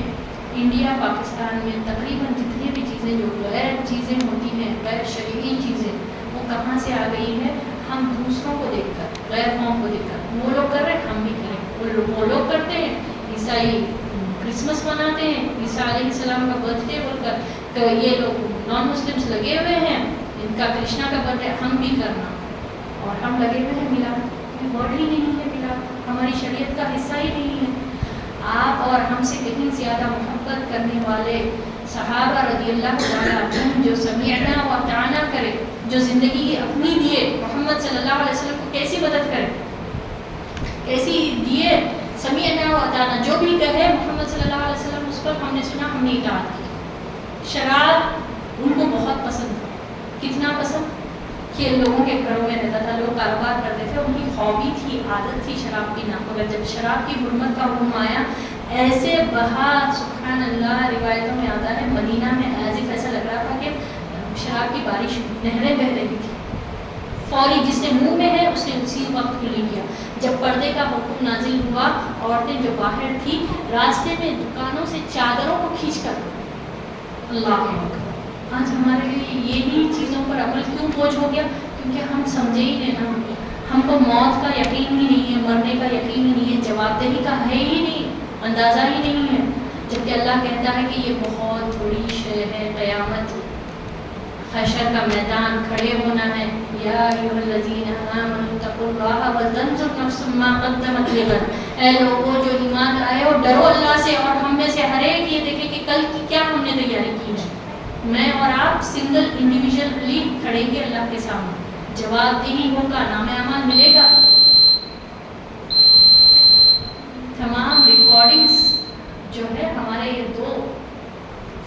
انڈیا پاکستان میں تقریباً جتنی بھی چیزیں جو غیر چیزیں ہوتی ہیں، غیر شرعی چیزیں، وہ کہاں سے آ گئی ہے؟ ہم دوسروں کو دیکھ کر، غیر قوم کو دیکھ کر. وہ لوگ کر رہے ہیں ہم بھی کریں، وہ لوگ کرتے ہیں. عیسائی کرسمس مناتے ہیں، عیسیٰ علیہ السلام کا برتھ ڈے بول کر، تو یہ لوگ نان مسلمس لگے ہوئے ہیں ان کا کرشنا کا برتھ ڈے ہم بھی کرنا، اور ہم لگے ہوئے ہیں میلاد. ورڈ ہی نہیں ہے میلاد، ہماری شریعت کا حصہ ہی نہیں ہے. آپ اور ہم سے کہیں زیادہ محبت کرنے والے صحابہ رضی اللہ تعالیٰ عنہم جو سمعنا و اطعنا کرے، جو زندگی اپنی دیے محمد صلی اللہ علیہ وسلم کو کیسی مدد کرے، کیسی دیے سمعنا و اطعنا، جو بھی کہے محمد صلی اللہ علیہ وسلم اس پر ہم نے سنا، ہم نے اطاعت کی. شراب ان کو بہت پسند تھا. کتنا پسند کہ لوگوں کے گھروں میں رہتا تھا، لوگ کاروبار کرتے تھے، ان کی ہابی تھی، عادت تھی شراب پینا. مگر جب شراب کی حرمت کا حکم آیا ایسے بہا، سبحان اللہ، روایتوں میں آتا ہے مدینہ میں ایسے ایسا لگ رہا تھا کہ شراب کی بارش نہریں بہہ رہی تھی. فوری جس نے منہ میں ہے اس نے اسی وقت کلی کیا. جب پردے کا حکم نازل ہوا، عورتیں جو باہر تھی راستے میں دکانوں سے چادروں کو کھینچ کر، اللہ کے وقت. آج ہمارے لیے یہی چیزوں پر عمل کیوں بوجھ ہو گیا؟ کیونکہ ہم سمجھے ہی نہیں نا. ہم کو موت کا یقین ہی نہیں ہے، مرنے کا یقین ہی نہیں ہے، جواب دہی کا ہے ہی نہیں، اندازہ ہی نہیں ہے. جبکہ اللہ کہتا ہے کہ یہ بہت بڑی شے ہے، قیامت، حشر کا میدان، کھڑے ہونا ہے. یا ایھا الذین آمنوا اتقوا اللہ ولتنظر نفس ما قدمت لغد. اے لوگوں جو ایمان لائے ہو، ڈرو اللہ سے، اور ہم میں سے ہر ایک یہ دیکھے کہ کل کی کیا ہم نے تیاری کی ہے. میں اور آپ سنگل انڈیویجولی کھڑیں گے اللہ کے سامنے، جواب دہی ہوگا، نام اعمال ملے گا. تمام ریکارڈنگز جو ہے ہمارے یہ دو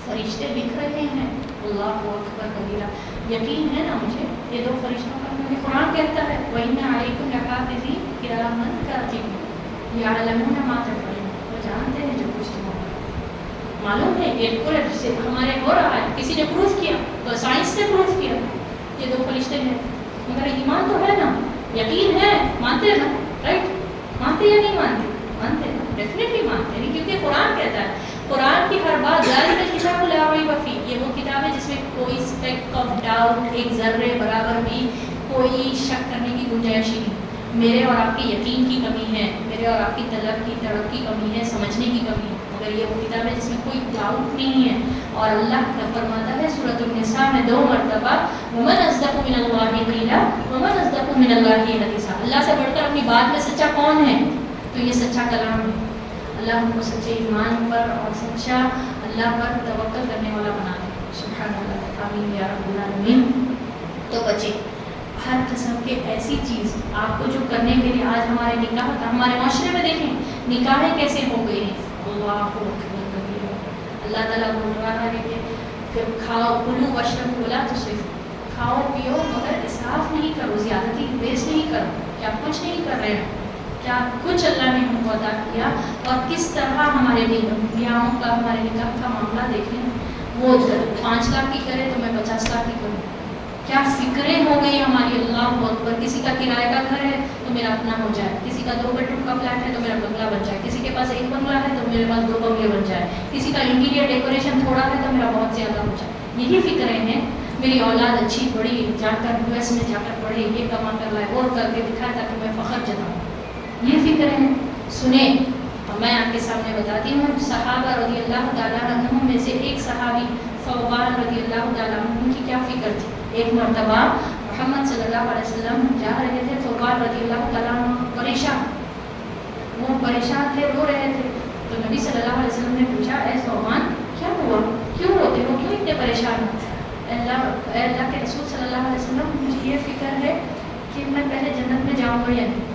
فرشتے لکھ رہے ہیں. اللہ اکبر کبیرہ. یقین ہے نا مجھے یہ دو فرشتوں کا؟ قرآن کہتا ہے وَإِنَّ عَلَيْكُمْ لَحَافِظِينَ كِرَامًا كَاتِبِينَ يَعْلَمُونَ مَا تَفْعَلُونَ. وہ جانتے ہیں جو کچھ تم معلوم ہے. یہ پورے سے ہمارے ہو رہا ہے، کسی نے پروف کیا تو سائنس نے پروف کیا یہ دو فرشتے ہیں. مگر ایمان تو ہے نا، یقین ہے، مانتے ہیں نا، رائٹ؟ مانتے یا نہیں مانتے؟ مانتے ہیں، ڈیفینیٹلی مانتے ہیں، کیونکہ قرآن کہتا ہے، قرآن کی ہر بات ذالک الکتاب لا ریب فیہ، یہ وہ کتاب ہے جس میں کوئی اسپیک آف ڈاؤٹ، ایک ذرے برابر بھی کوئی شک کرنے کی گنجائش ہی نہیں. میرے اور آپ کے یقین کی کمی ہے، میرے اور آپ کی طلب کی تڑپ کی کمی ہے، سمجھنے کی کمی ہے. مگر یہ وہ کتاب ہے جس میں کوئی ڈاؤٹ نہیں ہے. اور اللہ کا فرماتا ہے سورۃ النساء میں 2 مرتبہ وَمَنْ أَصْدَقُ مِنَ اللَّهِ قِيلًا وَمَنْ أَصْدَقُ مِنَ اللَّهِ حَدِيثًا. اللہ سے بڑھ کر اپنی بات میں سچا کون ہے؟ تو یہ سچا کلام ہے. اللہ ہم کو سچے ایمان پر اور سچا اللہ پر توکل کرنے والا بنا دے. سبحان اللہ، آمین یا رب العالمین. تو بچے ہر قسم کے ایسی چیز آپ کو جو کرنے کے لیے آج ہمارے نکاح کا، ہمارے معاشرے میں دیکھیں نکاحیں کیسے ہو گئی ہیں. اللہ تعالیٰ بول رہا ہے کہ کھاؤ کلو واشربوا ولا تسرفوا، کھاؤ پیو مگر اسراف نہیں کرو، زیادتی ویسٹ نہیں کرو. کیا کچھ نہیں کر رہے ہیں؟ کیا کچھ اللہ نے ہم کو عطا کیا، اور کس طرح ہمارے بیاہوں کا، ہمارے نکاح کا معاملہ دیکھیں. وہ 5 لاکھ کی کرے تو میں 50 لاکھ کی کروں. کیا فکریں ہو گئی ہماری. اللہ اکبر. کسی کا کرائے کا گھر ہے تو میرا اپنا ہو جائے، کسی کا 2 بیڈ روم کا فلیٹ ہے تو میرا بنگلہ بن جائے، کسی کے پاس 1 بنگلہ ہے تو میرے پاس 2 بنگلے بن جائے، کسی کا انٹیریئر ڈیکوریشن تھوڑا ہے تو میرا بہت زیادہ ہو جائے. یہی فکریں ہیں. میری اولاد اچھی بڑی جا کر US میں جا کر پڑھے، یہ کما کر لائے، اور کر کے دکھائے تاکہ میں فخر جتاؤں. یہ فکریں ہیں. سنیں اور میں آپ کے سامنے بتاتی ہوں صحابہ رضی اللہ تعالیٰ عنہم میں سے ایک صحابی ثوبان رضی اللہ تعالیٰ عنہ کی کیا فکر تھی. ایک مرتبہ محمد صلی اللہ علیہ وسلم جا رہے تھے، ثوبان رضی اللہ تعالیٰ عنہ پریشان، وہ پریشان تھے، رو رہے تھے. تو نبی صلی اللہ علیہ وسلم نے پوچھا اے ثوبان کیا ہوا، کیوں روتے ہو، کیوں اتنے پریشان ہو؟ اللہ کے رسول صلی اللہ علیہ وسلم مجھے یہ فکر ہے کہ میں پہلے جنت میں جاؤں گا یا نہیں.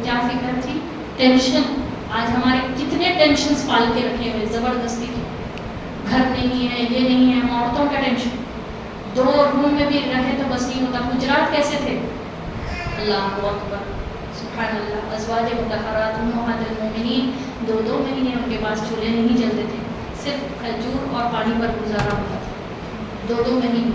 کیا فکر تھی؟ ٹینشن. آج ہمارے کتنے ٹینشنز پال کے رکھے ہوئے زبردستی کی، گھر نہیں ہے، یہ نہیں ہے، عورتوں کا ٹینشن، 2 روم میں بھی رہے تو بس نہیں ہوتا. گجرات کیسے تھے؟ اللہ اکبر سبحان اللہ. ازواج مطہرات امہات المومنین 2 مہینے ان کے پاس چولہے نہیں جلتے تھے، صرف کھجور اور پانی پر گزارا ہوتا تھا. 2 مہینے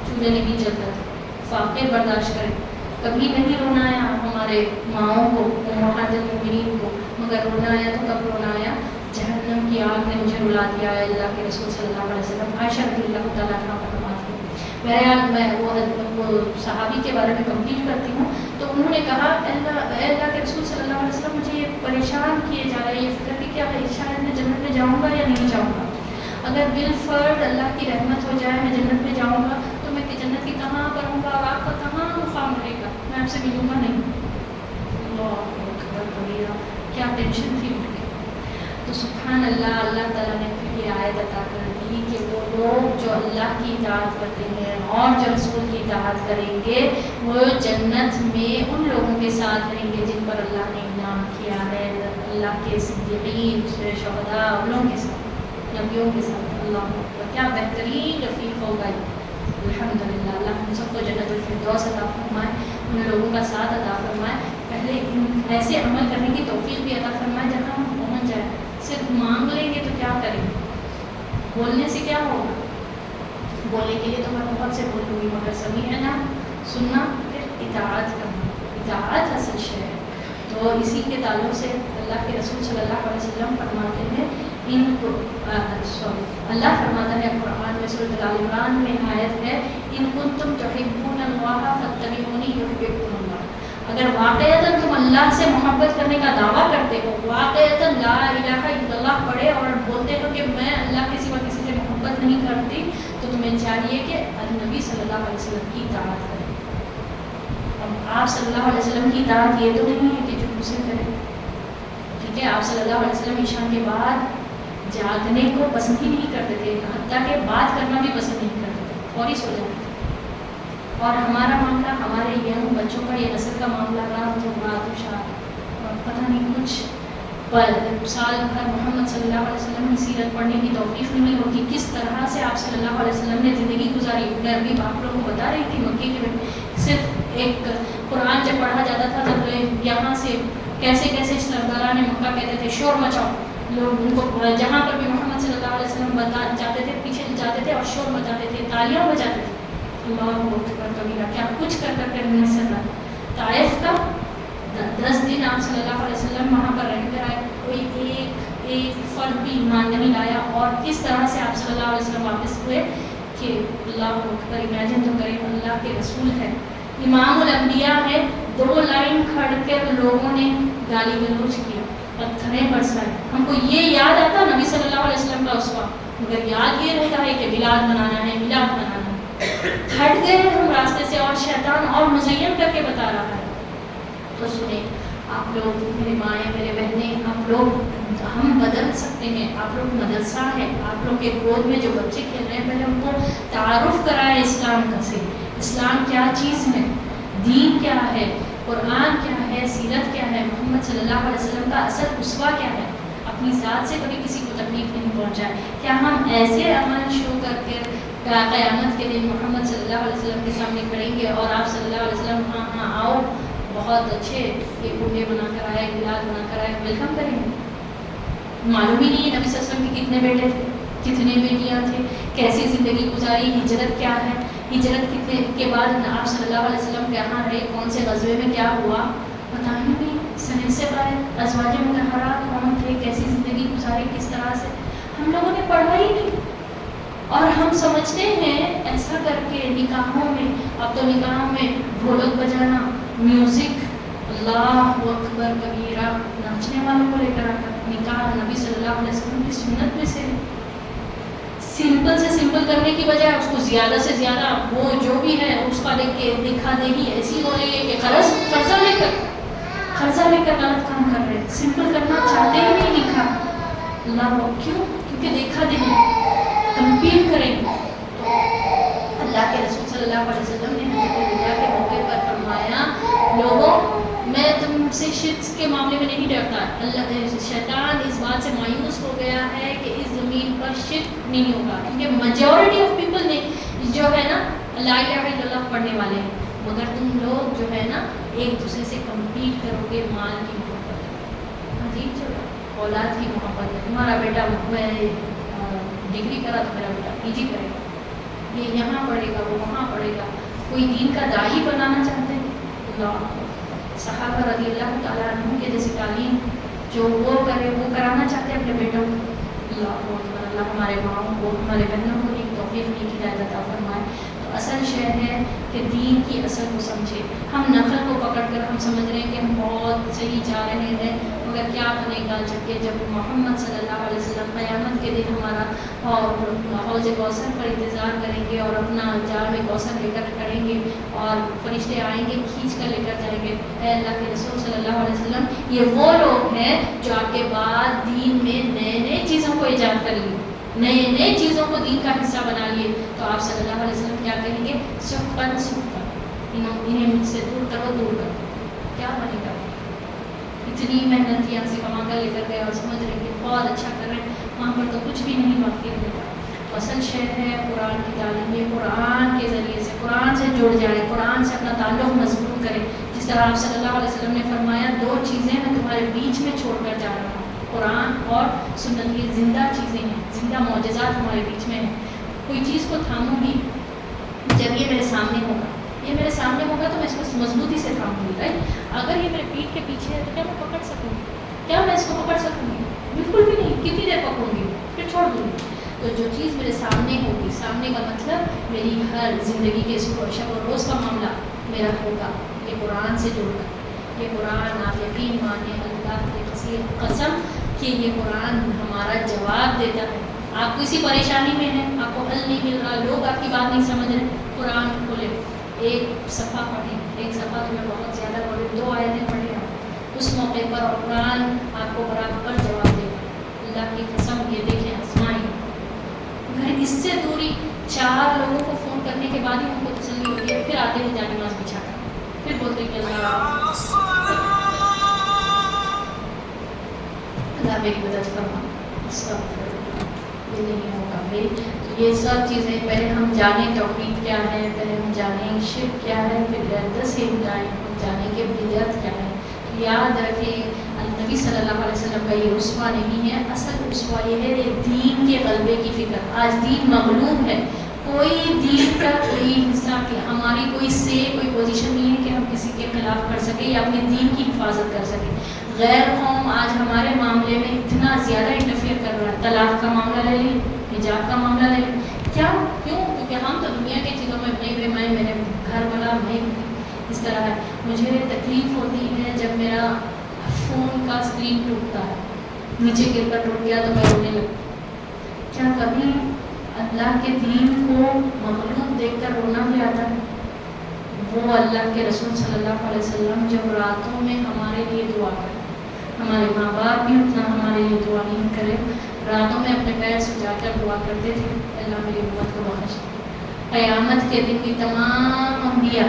چولہے نہیں جلتا تھا. فاقے برداشت کریں. کبھی نہیں رونا آیا ہمارے ماؤں کو، امہات المومنین کو، مگر رونا آیا تو کب رونا آیا؟ جہنم کی آگ نے مجھے رلا دیا ہے. اللہ کے رسول صلی اللہ علیہ وسلم. عائشہ رضی اللہ تعالیٰ عنہا فرماتی ہیں. بہرحال میں وہ صحابی کے بارے میں کمپلیٹ کرتی ہوں. تو انہوں نے کہا اللہ کے رسول صلی اللہ علیہ وسلم مجھے یہ پریشان کیے جا رہے ہیں، یہ فکر کہ کیا ہے شاید میں جنت میں جاؤں گا یا نہیں جاؤں گا. اگر بالفرد اللہ کی رحمت ہو جائے میں جنت میں جاؤں گا تو میں جنت کی کہاں کروں گا اور آپ کا کہاں مقام رہے گا، میں آپ سے ملوں گا نہیں. اللہ اکبر کبیرہ. کیا ٹینشن تھی ان کی. تو سبحان اللہ، اللہ تعالیٰ نے پھر یہ آیت عطا کر دی کہ وہ لوگ جو اللہ کی اطاعت کرتے ہیں اور جو رسول کی اطاعت کریں گے وہ جنت میں ان لوگوں کے ساتھ رہیں گے جن پر اللہ نے انعام کیا ہے، اللہ کے صدیقین، شہداء، ان لوگوں کے ساتھ، نبیوں کے ساتھ. اللہ اکبر کیا بہترین رفیق ہوگا. الحمدللہ اللہ ہم سب کو جنت الفردوس عطا فرمائے، ان لوگوں کا ساتھ عطا فرمائے. پہلے ایسے عمل کرنے کی توفیق بھی عطا فرمائے جہاں ہم پہنچ جائیں. صرف مانگ لیں گے تو کیا کریں گے؟ بولنے سے کیا ہوگا؟ بولنے کے لیے تو میں بہت سے بولوں گی، مگر سمیعنا سننا، پھر اطاعت کرنا. اطاعت اصل شے ہے. تو اسی کے تعلق سے اللہ کے رسول صلی اللہ علیہ وسلم فرماتے ہیں ان کو اللہ فرماتا ہے قرآن میں سورۃ آل عمران میں آیت ہے ان کنتم تحبون اللہ فاتبعونی یحببکم اللہ. اگر واقعتاً تم اللہ سے محبت کرنے کا دعویٰ کرتے ہو، واقعتاً لا الہ الا اللہ پڑھے اور بولتے ہو کہ میں اللہ کے سوا کسی سے محبت نہیں کرتی، تو تمہیں چاہیے کہ نبی صلی اللہ علیہ وسلم کی اطاعت کریں. اب آپ صلی اللہ علیہ وسلم کی اطاعت یہ تو نہیں ہے کہ جو اسے کریں. ٹھیک ہے، آپ صلی اللہ علیہ وسلم عشاء کے بعد جاگنے کو پسند ہی نہیں کرتے تھے، حتیٰ کہ بات کرنا بھی پسند نہیں کرتے تھے، فوری سو جاتے تھے. اور ہمارا معاملہ، ہمارے ینگ بچوں کا یہ نسل کا معاملہ رہا تو بات اور پتہ نہیں کچھ سال بھر محمد صلی اللہ علیہ وسلم کی سیرت پڑھنے کی توفیق نہیں ہوتی. کس طرح سے آپ صلی اللہ علیہ وسلم نے زندگی گزاری. میں ابھی آپ لوگوں کو بتا رہی تھی مکی کے صرف ایک قرآن جب پڑھا جاتا تھا تو یہاں سے کیسے کیسے سرداران مکہ کہتے تھے شور مچاؤ. لوگ ان کو جہاں پر بھی محمد صلی اللہ علیہ وسلم جاتے تھے پیچھے جاتے تھے اور شور مچاتے تھے، تالیاں بجاتے تھے. اللہ اکبر کبیرہ. کیا کچھ کر کر کے نہیں سکتا. طائف کا 10 دن آپ صلی اللہ علیہ وسلم وہاں پر رہ کر آئے، کوئی ایک فرد بھی ایمان نہیں لایا. اور کس طرح سے آپ صلی اللہ علیہ وسلم واپس ہوئے کہ اللہ اکبر. امیجن تو کریں، اللہ کے رسول ہے، امام الانبیاء ہے، 2 لائن کھڑ کر لوگوں نے گالی گلوچ کیا، پتھریں برسائے. ہم کو یہ یاد آتا نبی صلی اللہ علیہ وسلم کا اسوہ، مگر یاد یہ رہتا ہے کہ میلاد منانا ہے، میلاد منانا ہے. ہٹ گئے ہم راستے سے اور شیطان اور مزین کر کے بتا رہا ہے. تو سنیں آپ لوگ، میرے مائیں، میرے بہنیں، آپ لوگ، ہم بدل سکتے ہیں. آپ لوگ مدرسہ ہے، آپ لوگ کے گود میں جو بچے کھیل رہے ہیں پہلے ان کو تعارف کرائیں اسلام کا سے. اسلام کیا چیز ہے، دین کیا ہے، قرآن کیا ہے، سیرت کیا ہے، محمد صلی اللہ علیہ وسلم کا اصل اسوہ کیا ہے. اپنی ذات سے کبھی کسی کو تکلیف نہیں پہنچائے. کیا ہم ایسے عمل شروع کر کے قیامت کے دن محمد صلی اللہ علیہ وسلم کے سامنے کھڑیں گے اور آپ صلی اللہ علیہ وسلم ہاں آؤ بہت اچھے یہ بوٹے بنا کر آئے، گلاد بنا کر آئے، ویلکم کریں گے؟ معلوم ہی نہیں ہے نبی صلی اللہ علیہ وسلم کے کتنے بیٹے تھے، کتنے بیٹیاں تھے، کیسی زندگی گزاری، ہجرت کیا ہے، ہجرت کے بعد آپ صلی اللہ علیہ وسلم کہاں رہے، کون سے غزوے میں کیا ہوا، پتہ ہی نہیں. سنے سے باہر ازواج مطہرات کون تھے، کیسی زندگی گزاری، کس طرح سے، ہم لوگوں نے پڑھا ہی نہیں. اور ہم سمجھتے ہیں ایسا کر کے نکاحوں میں، اب تو نکاحوں میں ڈھولک بجانا، میوزک، اللہ اکبر کبیرہ، ناچنے والوں کو لے کر آتا ہے. نکاح نبی صلی اللہ علیہ وسلم کی سنت میں سے سمپل سے سمپل کرنے کی بجائے اس کو زیادہ سے زیادہ وہ جو بھی ہے اس کا دیکھ کے دکھا دیگی ایسی ہو رہی ہے کہ قرضہ لے کر غلط کام کر رہے ہیں. سمپل کرنا چاہتے ہی نہیں نکاح. اللہ کیوں؟ کیونکہ دیکھا دیں کمپیٹ کریں گے. اللہ کے رسول صلی اللہ علیہ وسلم نے حضرت وداع کے موقع پر فرمایا لوگوں میں تم سے شرک کے معاملے میں نہیں ڈرتا. اللہ شیطان اس بات سے مایوس ہو گیا ہے کہ اس زمین پر شرک نہیں ہوگا کیونکہ میجورٹی آف پیپل نے جو ہے نا لا الہ الا اللہ پڑھنے والے ہیں. مگر تم لوگ جو ہے نا ایک دوسرے سے کمپیٹ کرو گے مال کی محبت. عجیب چلو اولاد کی محبت ہے. تمہارا بیٹا میں ڈگری کرا تو میرا بیٹا پی جی کرے گا, یہ یہاں پڑھے گا وہ وہاں پڑھے گا. کوئی دین کا داعی بنانا چاہتے ہیں. اللہ صحابہ رضی اللہ تعالیٰ عنہ کے جیسی تعلیم جو وہ کرے وہ کرانا چاہتے ہیں اپنے بیٹوں کو. اللہ ہمارے ماؤں کو ہمارے بہنوں کو ایک توفیق کی ہدایت عطا فرمائے. تو اصل شے ہے کہ دین کی اصل کو سمجھے. ہم نقل کو پکڑ کر ہم سمجھ رہے ہیں کہ ہم بہت صحیح جا رہے ہیں مگر کیا بنے گا جب محمد صلی اللہ علیہ وسلم قیامت کے دن ہمارا حوض کوثر پر انتظار کریں گے اور اپنا جال میں کوثر لے کر کھڑیں گے اور فرشتے آئیں گے کھینچ کر لے کر جائیں گے. اے اللہ کے رسول صلی اللہ علیہ وسلم یہ وہ لوگ ہیں جو آپ کے بعد دین میں نئے چیزوں کو ایجاد کر لیے, نئے چیزوں کو دین کا حصہ بنا لیے. تو آپ صلی اللہ علیہ وسلم کیا کہیں گے؟ انہیں مجھ سے دور کرو. کیا بنے گا؟ اتنی محنت یہاں سے کما کر لے کر گئے اور سمجھ رہے کہ بہت اچھا کر رہے ہیں, وہاں پر تو کچھ بھی نہیں باقی رہتا. اصل شہر ہے قرآن کی تعلیم. یہ قرآن کے ذریعے سے قرآن سے جڑ جائے, قرآن سے اپنا تعلق مضبوط کرے. جس طرح آپ صلی اللہ علیہ وسلم نے فرمایا 2 چیزیں میں تمہارے بیچ میں چھوڑ کر جا رہا ہوں, قرآن اور سنت. یہ زندہ چیزیں ہیں, زندہ معجزات ہمارے بیچ میں ہیں. کوئی چیز کو تھاموں گی جب یہ میرے سامنے ہوگا, یہ میرے سامنے ہوگا تو میں اس کو مضبوطی سے تھاموں گی. رائٹ, اگر یہ میرے پیٹھ کے پیچھے ہے تو کیا میں پکڑ سکوں گی؟ کیا میں اس کو پکڑ سکوں گی؟ بالکل بھی نہیں. کتنی دیر پکڑوں گی پھر چھوڑ دوں گی. تو جو چیز میرے سامنے ہوگی, سامنے کا مطلب میری ہر زندگی کے شب و روز کا معاملہ میرا ہوگا یہ قرآن سے جڑ کر. یہ قرآن آپ یقین مانیں اللہ کی قسم کہ یہ قرآن ہمارا جواب دیتا ہے. آپ کسی پریشانی میں ہیں, آپ کو حل نہیں مل رہا, لوگ آپ کی بات نہیں سمجھ رہے, قرآن کھولے, ایک صفحہ پڑھیں, ایک صفحہ تمہیں بہت زیادہ پڑھے, 2 آیتیں پڑھیں آپ اس موقع پر اور قرآن آپ کو برابر جواب دے گا. اللہ کی قسم یہ دیکھیں آزمائیں. اگر اس سے دوری 4 لوگوں کو فون کرنے کے بعد ہی ہم کو تسلی ہوتی ہے, پھر آتے ہیں جا نماز بچھا کر, پھر بولتے ہیں کہ اللہ میری مدد فرما. یہ نہیں ہوگا بھائی. تو یہ سب چیزیں پہلے ہم جانیں توحید کیا ہے, پہلے ہم جانیں شرک کیا ہے, پھر دس ہم جانیں کہ بدعت کیا ہے. یاد رکھیں نبی صلی اللہ علیہ وسلم کا یہ اسوہ نہیں ہے. اصل اسوہ یہ ہے دین کے غلبے کی فکر. آج دین مغلوب ہے, کوئی دین کا کوئی حصہ کہ ہماری کوئی پوزیشن نہیں ہے کہ ہم کسی کے خلاف کر سکیں یا اپنے دین کی حفاظت کر سکیں. غیر قوم آج ہمارے معاملے میں اتنا زیادہ انٹرفیئر کر رہا ہے. طلاق کا معاملہ لے لیں, حجاب کا معاملہ لے لیں. کیوں؟ کیونکہ ہم تو دنیا کی چیزوں میں میں میرے گھر والا میں اس طرح ہے. مجھے تکلیف ہوتی ہے جب میرا فون کا اسکرین ٹوٹتا ہے, نیچے گر کر ٹوٹ گیا تو میں رونے لگتی. کیا کبھی اللہ کے دین کو مغلوب دیکھ کر رونا بھی آتا ہے؟ وہ اللہ کے رسول صلی اللہ علیہ وسلم جب راتوں میں ہمارے لیے دعا کرے, ہمارے ماں باپ بھی اتنا ہمارے لیے دعا نہیں کرے, راتوں میں اپنے پیر سجا کر دعا کرتے تھے اللہ میری امت کو بخش دے. قیامت کے دن کی تمام انبیاء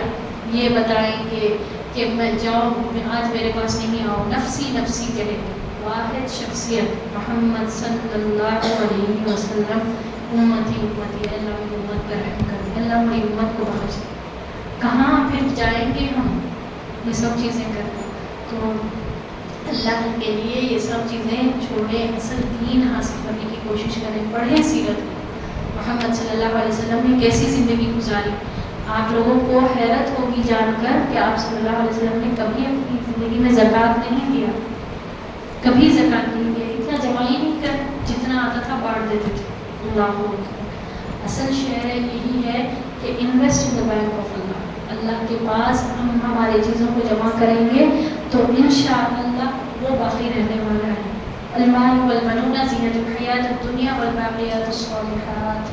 یہ بتائیں گے کہ میں جاؤں, آج میرے پاس نہیں آؤ, نفسی نفسی کہے. واحد شخصیت محمد صلی اللہ علیہ وسلم امتی امتی, اللہ میری امت پر رحم کر, اللہ میری امت کو بخش دے. کہاں پھر جائیں گے ہم یہ سب چیزیں کریں؟ تو اللہ کے لیے یہ سب چیزیں چھوڑیں, اصل دین حاصل کرنے کی کوشش کریں. پڑھیں سیرت. محمد صلی اللہ علیہ وسلم نے کیسی زندگی گزاری. آپ لوگوں کو حیرت ہوگی جان کر کہ آپ صلی اللہ علیہ وسلم نے کبھی اپنی زندگی میں زکوٰۃ نہیں دیا, کبھی زکوٰۃ نہیں دیا. اتنا جمع ہی نہیں کر, جتنا آتا تھا بانٹ دیتے تھے. اللہ اصل شے یہی ہے کہ invest in the bank of اللہ. اللہ کے پاس ہم ہماری چیزوں کو جمع کریں گے تو انشاءاللہ وہ باقی رہنے والا المال والبنون زینت الحیات الدنیا والباقیات الصالحات.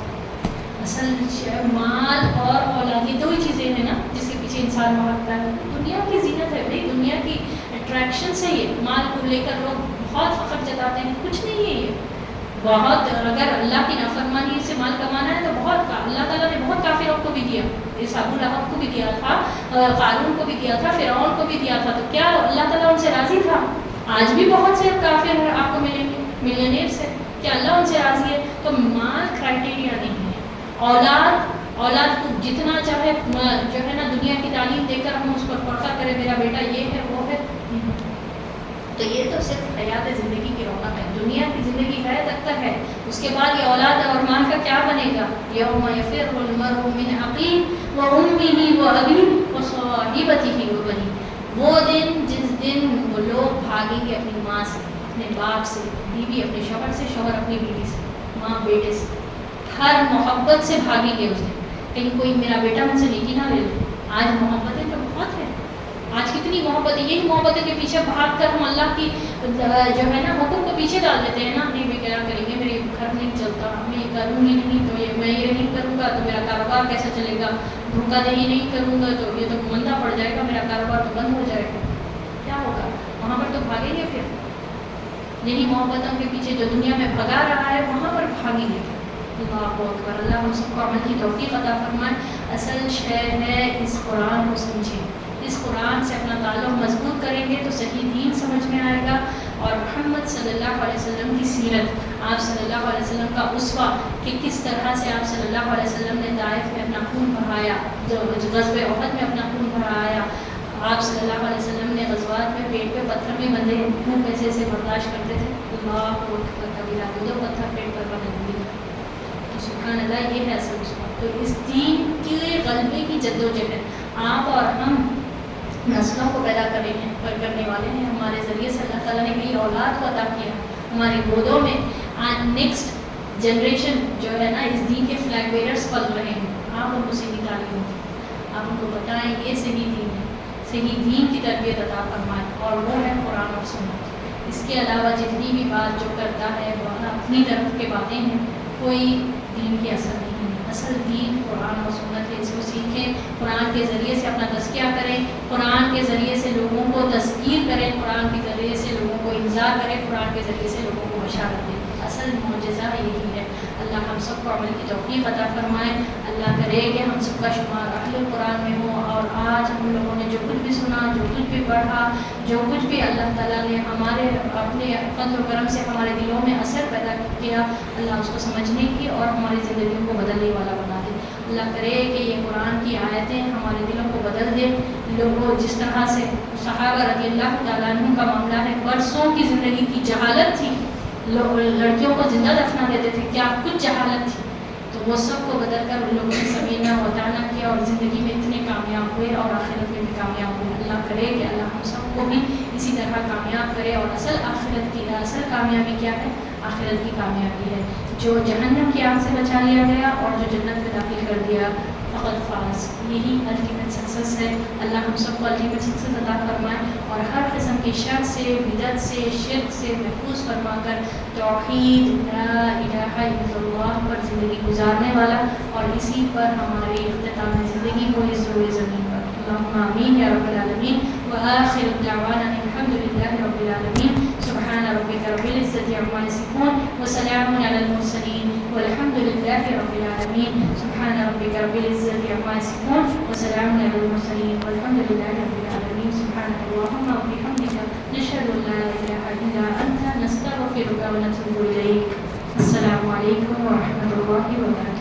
اصل مال اور اولاد یہ دو ہی چیزیں ہیں نا جس کے پیچھے انسان بھاگتا ہے. دنیا کی زینت ہے بھائی, دنیا کی اٹریکشن سے یہ مال کو لے کر لوگ بہت فخر جتاتے ہیں. کچھ نہیں ہے یہ بہت, اگر اللہ کی نافرمانی سے مال کمانا ہے تو بہت اللہ تعالیٰ نے بہت کافروں کو بھی دیا. اس ابو لہب کو بھی دیا تھا, قارون کو بھی دیا تھا, فرعون کو بھی دیا تھا. تو کیا اللہ تعالیٰ ان سے راضی تھا؟ آج بھی بہت سے کافر آپ کو ملیں گے ملینئرز ہے, کیا اللہ ان سے راضی ہے؟ تو مال کرائٹیریا نہیں ہے. اولاد کو جتنا چاہے جو ہے نا دنیا کی تعلیم دے کر ہم اس پر فخر کریں میرا بیٹا یہ ہے وہ ہے, تو یہ تو صرف حیات زندگی کی رونق ہے. دنیا کی زندگی ہے تک تک ہے, اس کے بعد یہ اولاد اور مال کا کیا بنے گا؟ یوم یفر المرء من اخیہ وامہ وابیہ وصاحبتہ وبنیہ. وہ دن جس دن وہ لوگ بھاگیں گے اپنی ماں سے, اپنے باپ سے, بیوی اپنے شوہر سے, شوہر اپنی بیوی سے, ماں بیٹے سے, ہر محبت سے بھاگیں گے اس دن. کہیں کوئی میرا بیٹا مجھ سے نیکی نہ لے لے. آج محبتیں تو بہت ہیں, آج کتنی محبت ہے. یہی محبتیں کے پیچھے بھاگ کر ہم اللہ کی جو ہے نا حکم کو پیچھے ڈال دیتے ہیں نا. نہیں میں کیا کریں گے, میرے گھر نہیں چلتا, میں یہ کروں گی نہیں تو یہ میں یہ نہیں کروں گا تو میرا کاروبار کیسے چلے گا, دھوکہ دہی نہیں کروں گا تو یہ تو مندہ پڑ جائے گا, میرا کاروبار تو بند ہو جائے گا. کیا ہوگا وہاں پر؟ تو بھاگیں گے پھر. یہی محبتوں کے پیچھے جو دنیا میں بھگا رہا ہے وہاں پر بھاگیں گے. اللہ اکبر. اللہ ہم سب کو عمل کی توفیق عطا فرمائے. اصل شے ہے اس قرآن کو سمجھیں, اس قرآن سے اپنا تعلق مضبوط کریں گے تو صحیح دین سمجھ میں آئے گا. اور محمد صلی اللہ علیہ وسلم کی سیرت, آپ صلی اللہ علیہ وسلم کا اسوہ کہ کس طرح سے آپ صلی اللہ علیہ وسلم نے طائف میں اپنا خون بہایا, جو غزوہ احد میں اپنا خون بہایا. آپ صلی اللہ علیہ وسلم نے غزوات میں پیٹ پہ پتھر بھی بندھے, کیوں کیسے سے برداشت کرتے تھے. اللہ کو کبیرہ, دو پتھر پیٹ پر بندھے ہوئے. سبحان اللہ, یہ ہے اصل اسوہ. تو اس دین کے غلبے کی جدوجہد آپ اور ہم نسلوں کو پیدا کرنے والے ہیں. ہمارے ذریعے سے اللہ تعالیٰ نے کئی اولاد کو عطا کیا ہماری گودوں میں. نیکسٹ جنریشن جو ہے نا اس دین کے فلیگ بیررز پل رہے ہیں. آپ ان کو صحیح تعلیم دیں, آپ ان کو بتائیں یہ صحیح دین ہے, صحیح دین کی تربیت عطا فرمائیں, اور وہ ہے قرآن اور سنت. اس کے علاوہ جتنی بھی بات جو کرتا ہے وہ اپنی طرف کے باتیں ہیں, کوئی دین کی اثر نہیں ہے. اصل دین قرآن اور سنت ہے, اس کو سیکھیں, قرآن کے ذریعے سے اپنا تزکیہ کریں, قرآن کے ذریعے سے لوگوں کو تذکیر کریں, قرآن کے ذریعے سے لوگوں کو انذار کریں, قرآن کے ذریعے سے لوگوں کو بشارت دیں. اصل معجزہ یہی ہے. اللہ ہم سب کو عمل کی توفیق عطا فرمائے. اللہ کرے کہ ہم سب کا شمار اہل قرآن میں ہو. اور آج ہم لوگوں نے جو کچھ بھی سنا, جو کچھ بھی پڑھا, جو کچھ بھی اللہ تعالیٰ نے ہمارے اپنے فضل و کرم سے ہمارے دلوں میں اثر پیدا کیا, اللہ اس کو سمجھنے کی اور ہماری زندگیوں کو بدلنے والا بنا دے. اللہ کرے کہ یہ قرآن کی آیتیں ہمارے دلوں کو بدل دیں. لوگوں جس طرح سے صحابہ رضی اللہ تعالیٰ عنہ کا معاملہ ہے, برسوں کی زندگی کی جہالت تھی, لڑکیوں کو زندہ دفنا دیتے تھے, کیا کچھ جہالت تھی, تو وہ سب کو بدل کر ان لوگوں نے سمجھنا وطانہ کیا اور زندگی میں اتنے کامیاب ہوئے اور آخرت میں بھی کامیاب ہوئے. اللہ کرے کہ اللہ ہم سب کو بھی اسی طرح کامیاب کرے. اور اصل کامیابی کیا ہے؟ آخرت کی کامیابی ہے. جو جہنم کی آگ سے بچا لیا گیا اور جو جنت میں داخل کر دیا, فقط فاز, یہی الٹیمیٹ سکسیس ہے. اللہ ہم سب کو الٹیمیٹ سکسیس عطا فرمائے اور ہر قسم کی شر سے, بدعت سے, شرک سے محفوظ فرما کر توحید لا الہ الا اللہ پر زندگی گزارنے والا, اور اسی پر ہماری اختتام زندگی کو اس روئے زمین پر. اللہم آمین یا رب العالمین. وآخر دعوانا الحمد للہ رب العالمین. سبحان ربک رب العزة عما یصفون وسلام علی المرسلین والحمد للہ رب العالمین. سبحان ربک رب العزة عما یصفون وسلام علی المرسلین والحمد للہ رب العالمین. سبحانک اللہم وبحمدک نشہد ان لا الہ الا انت نستغفرک ونتوب الیک. السلام علیکم ورحمۃ اللہ وبرکاتہ.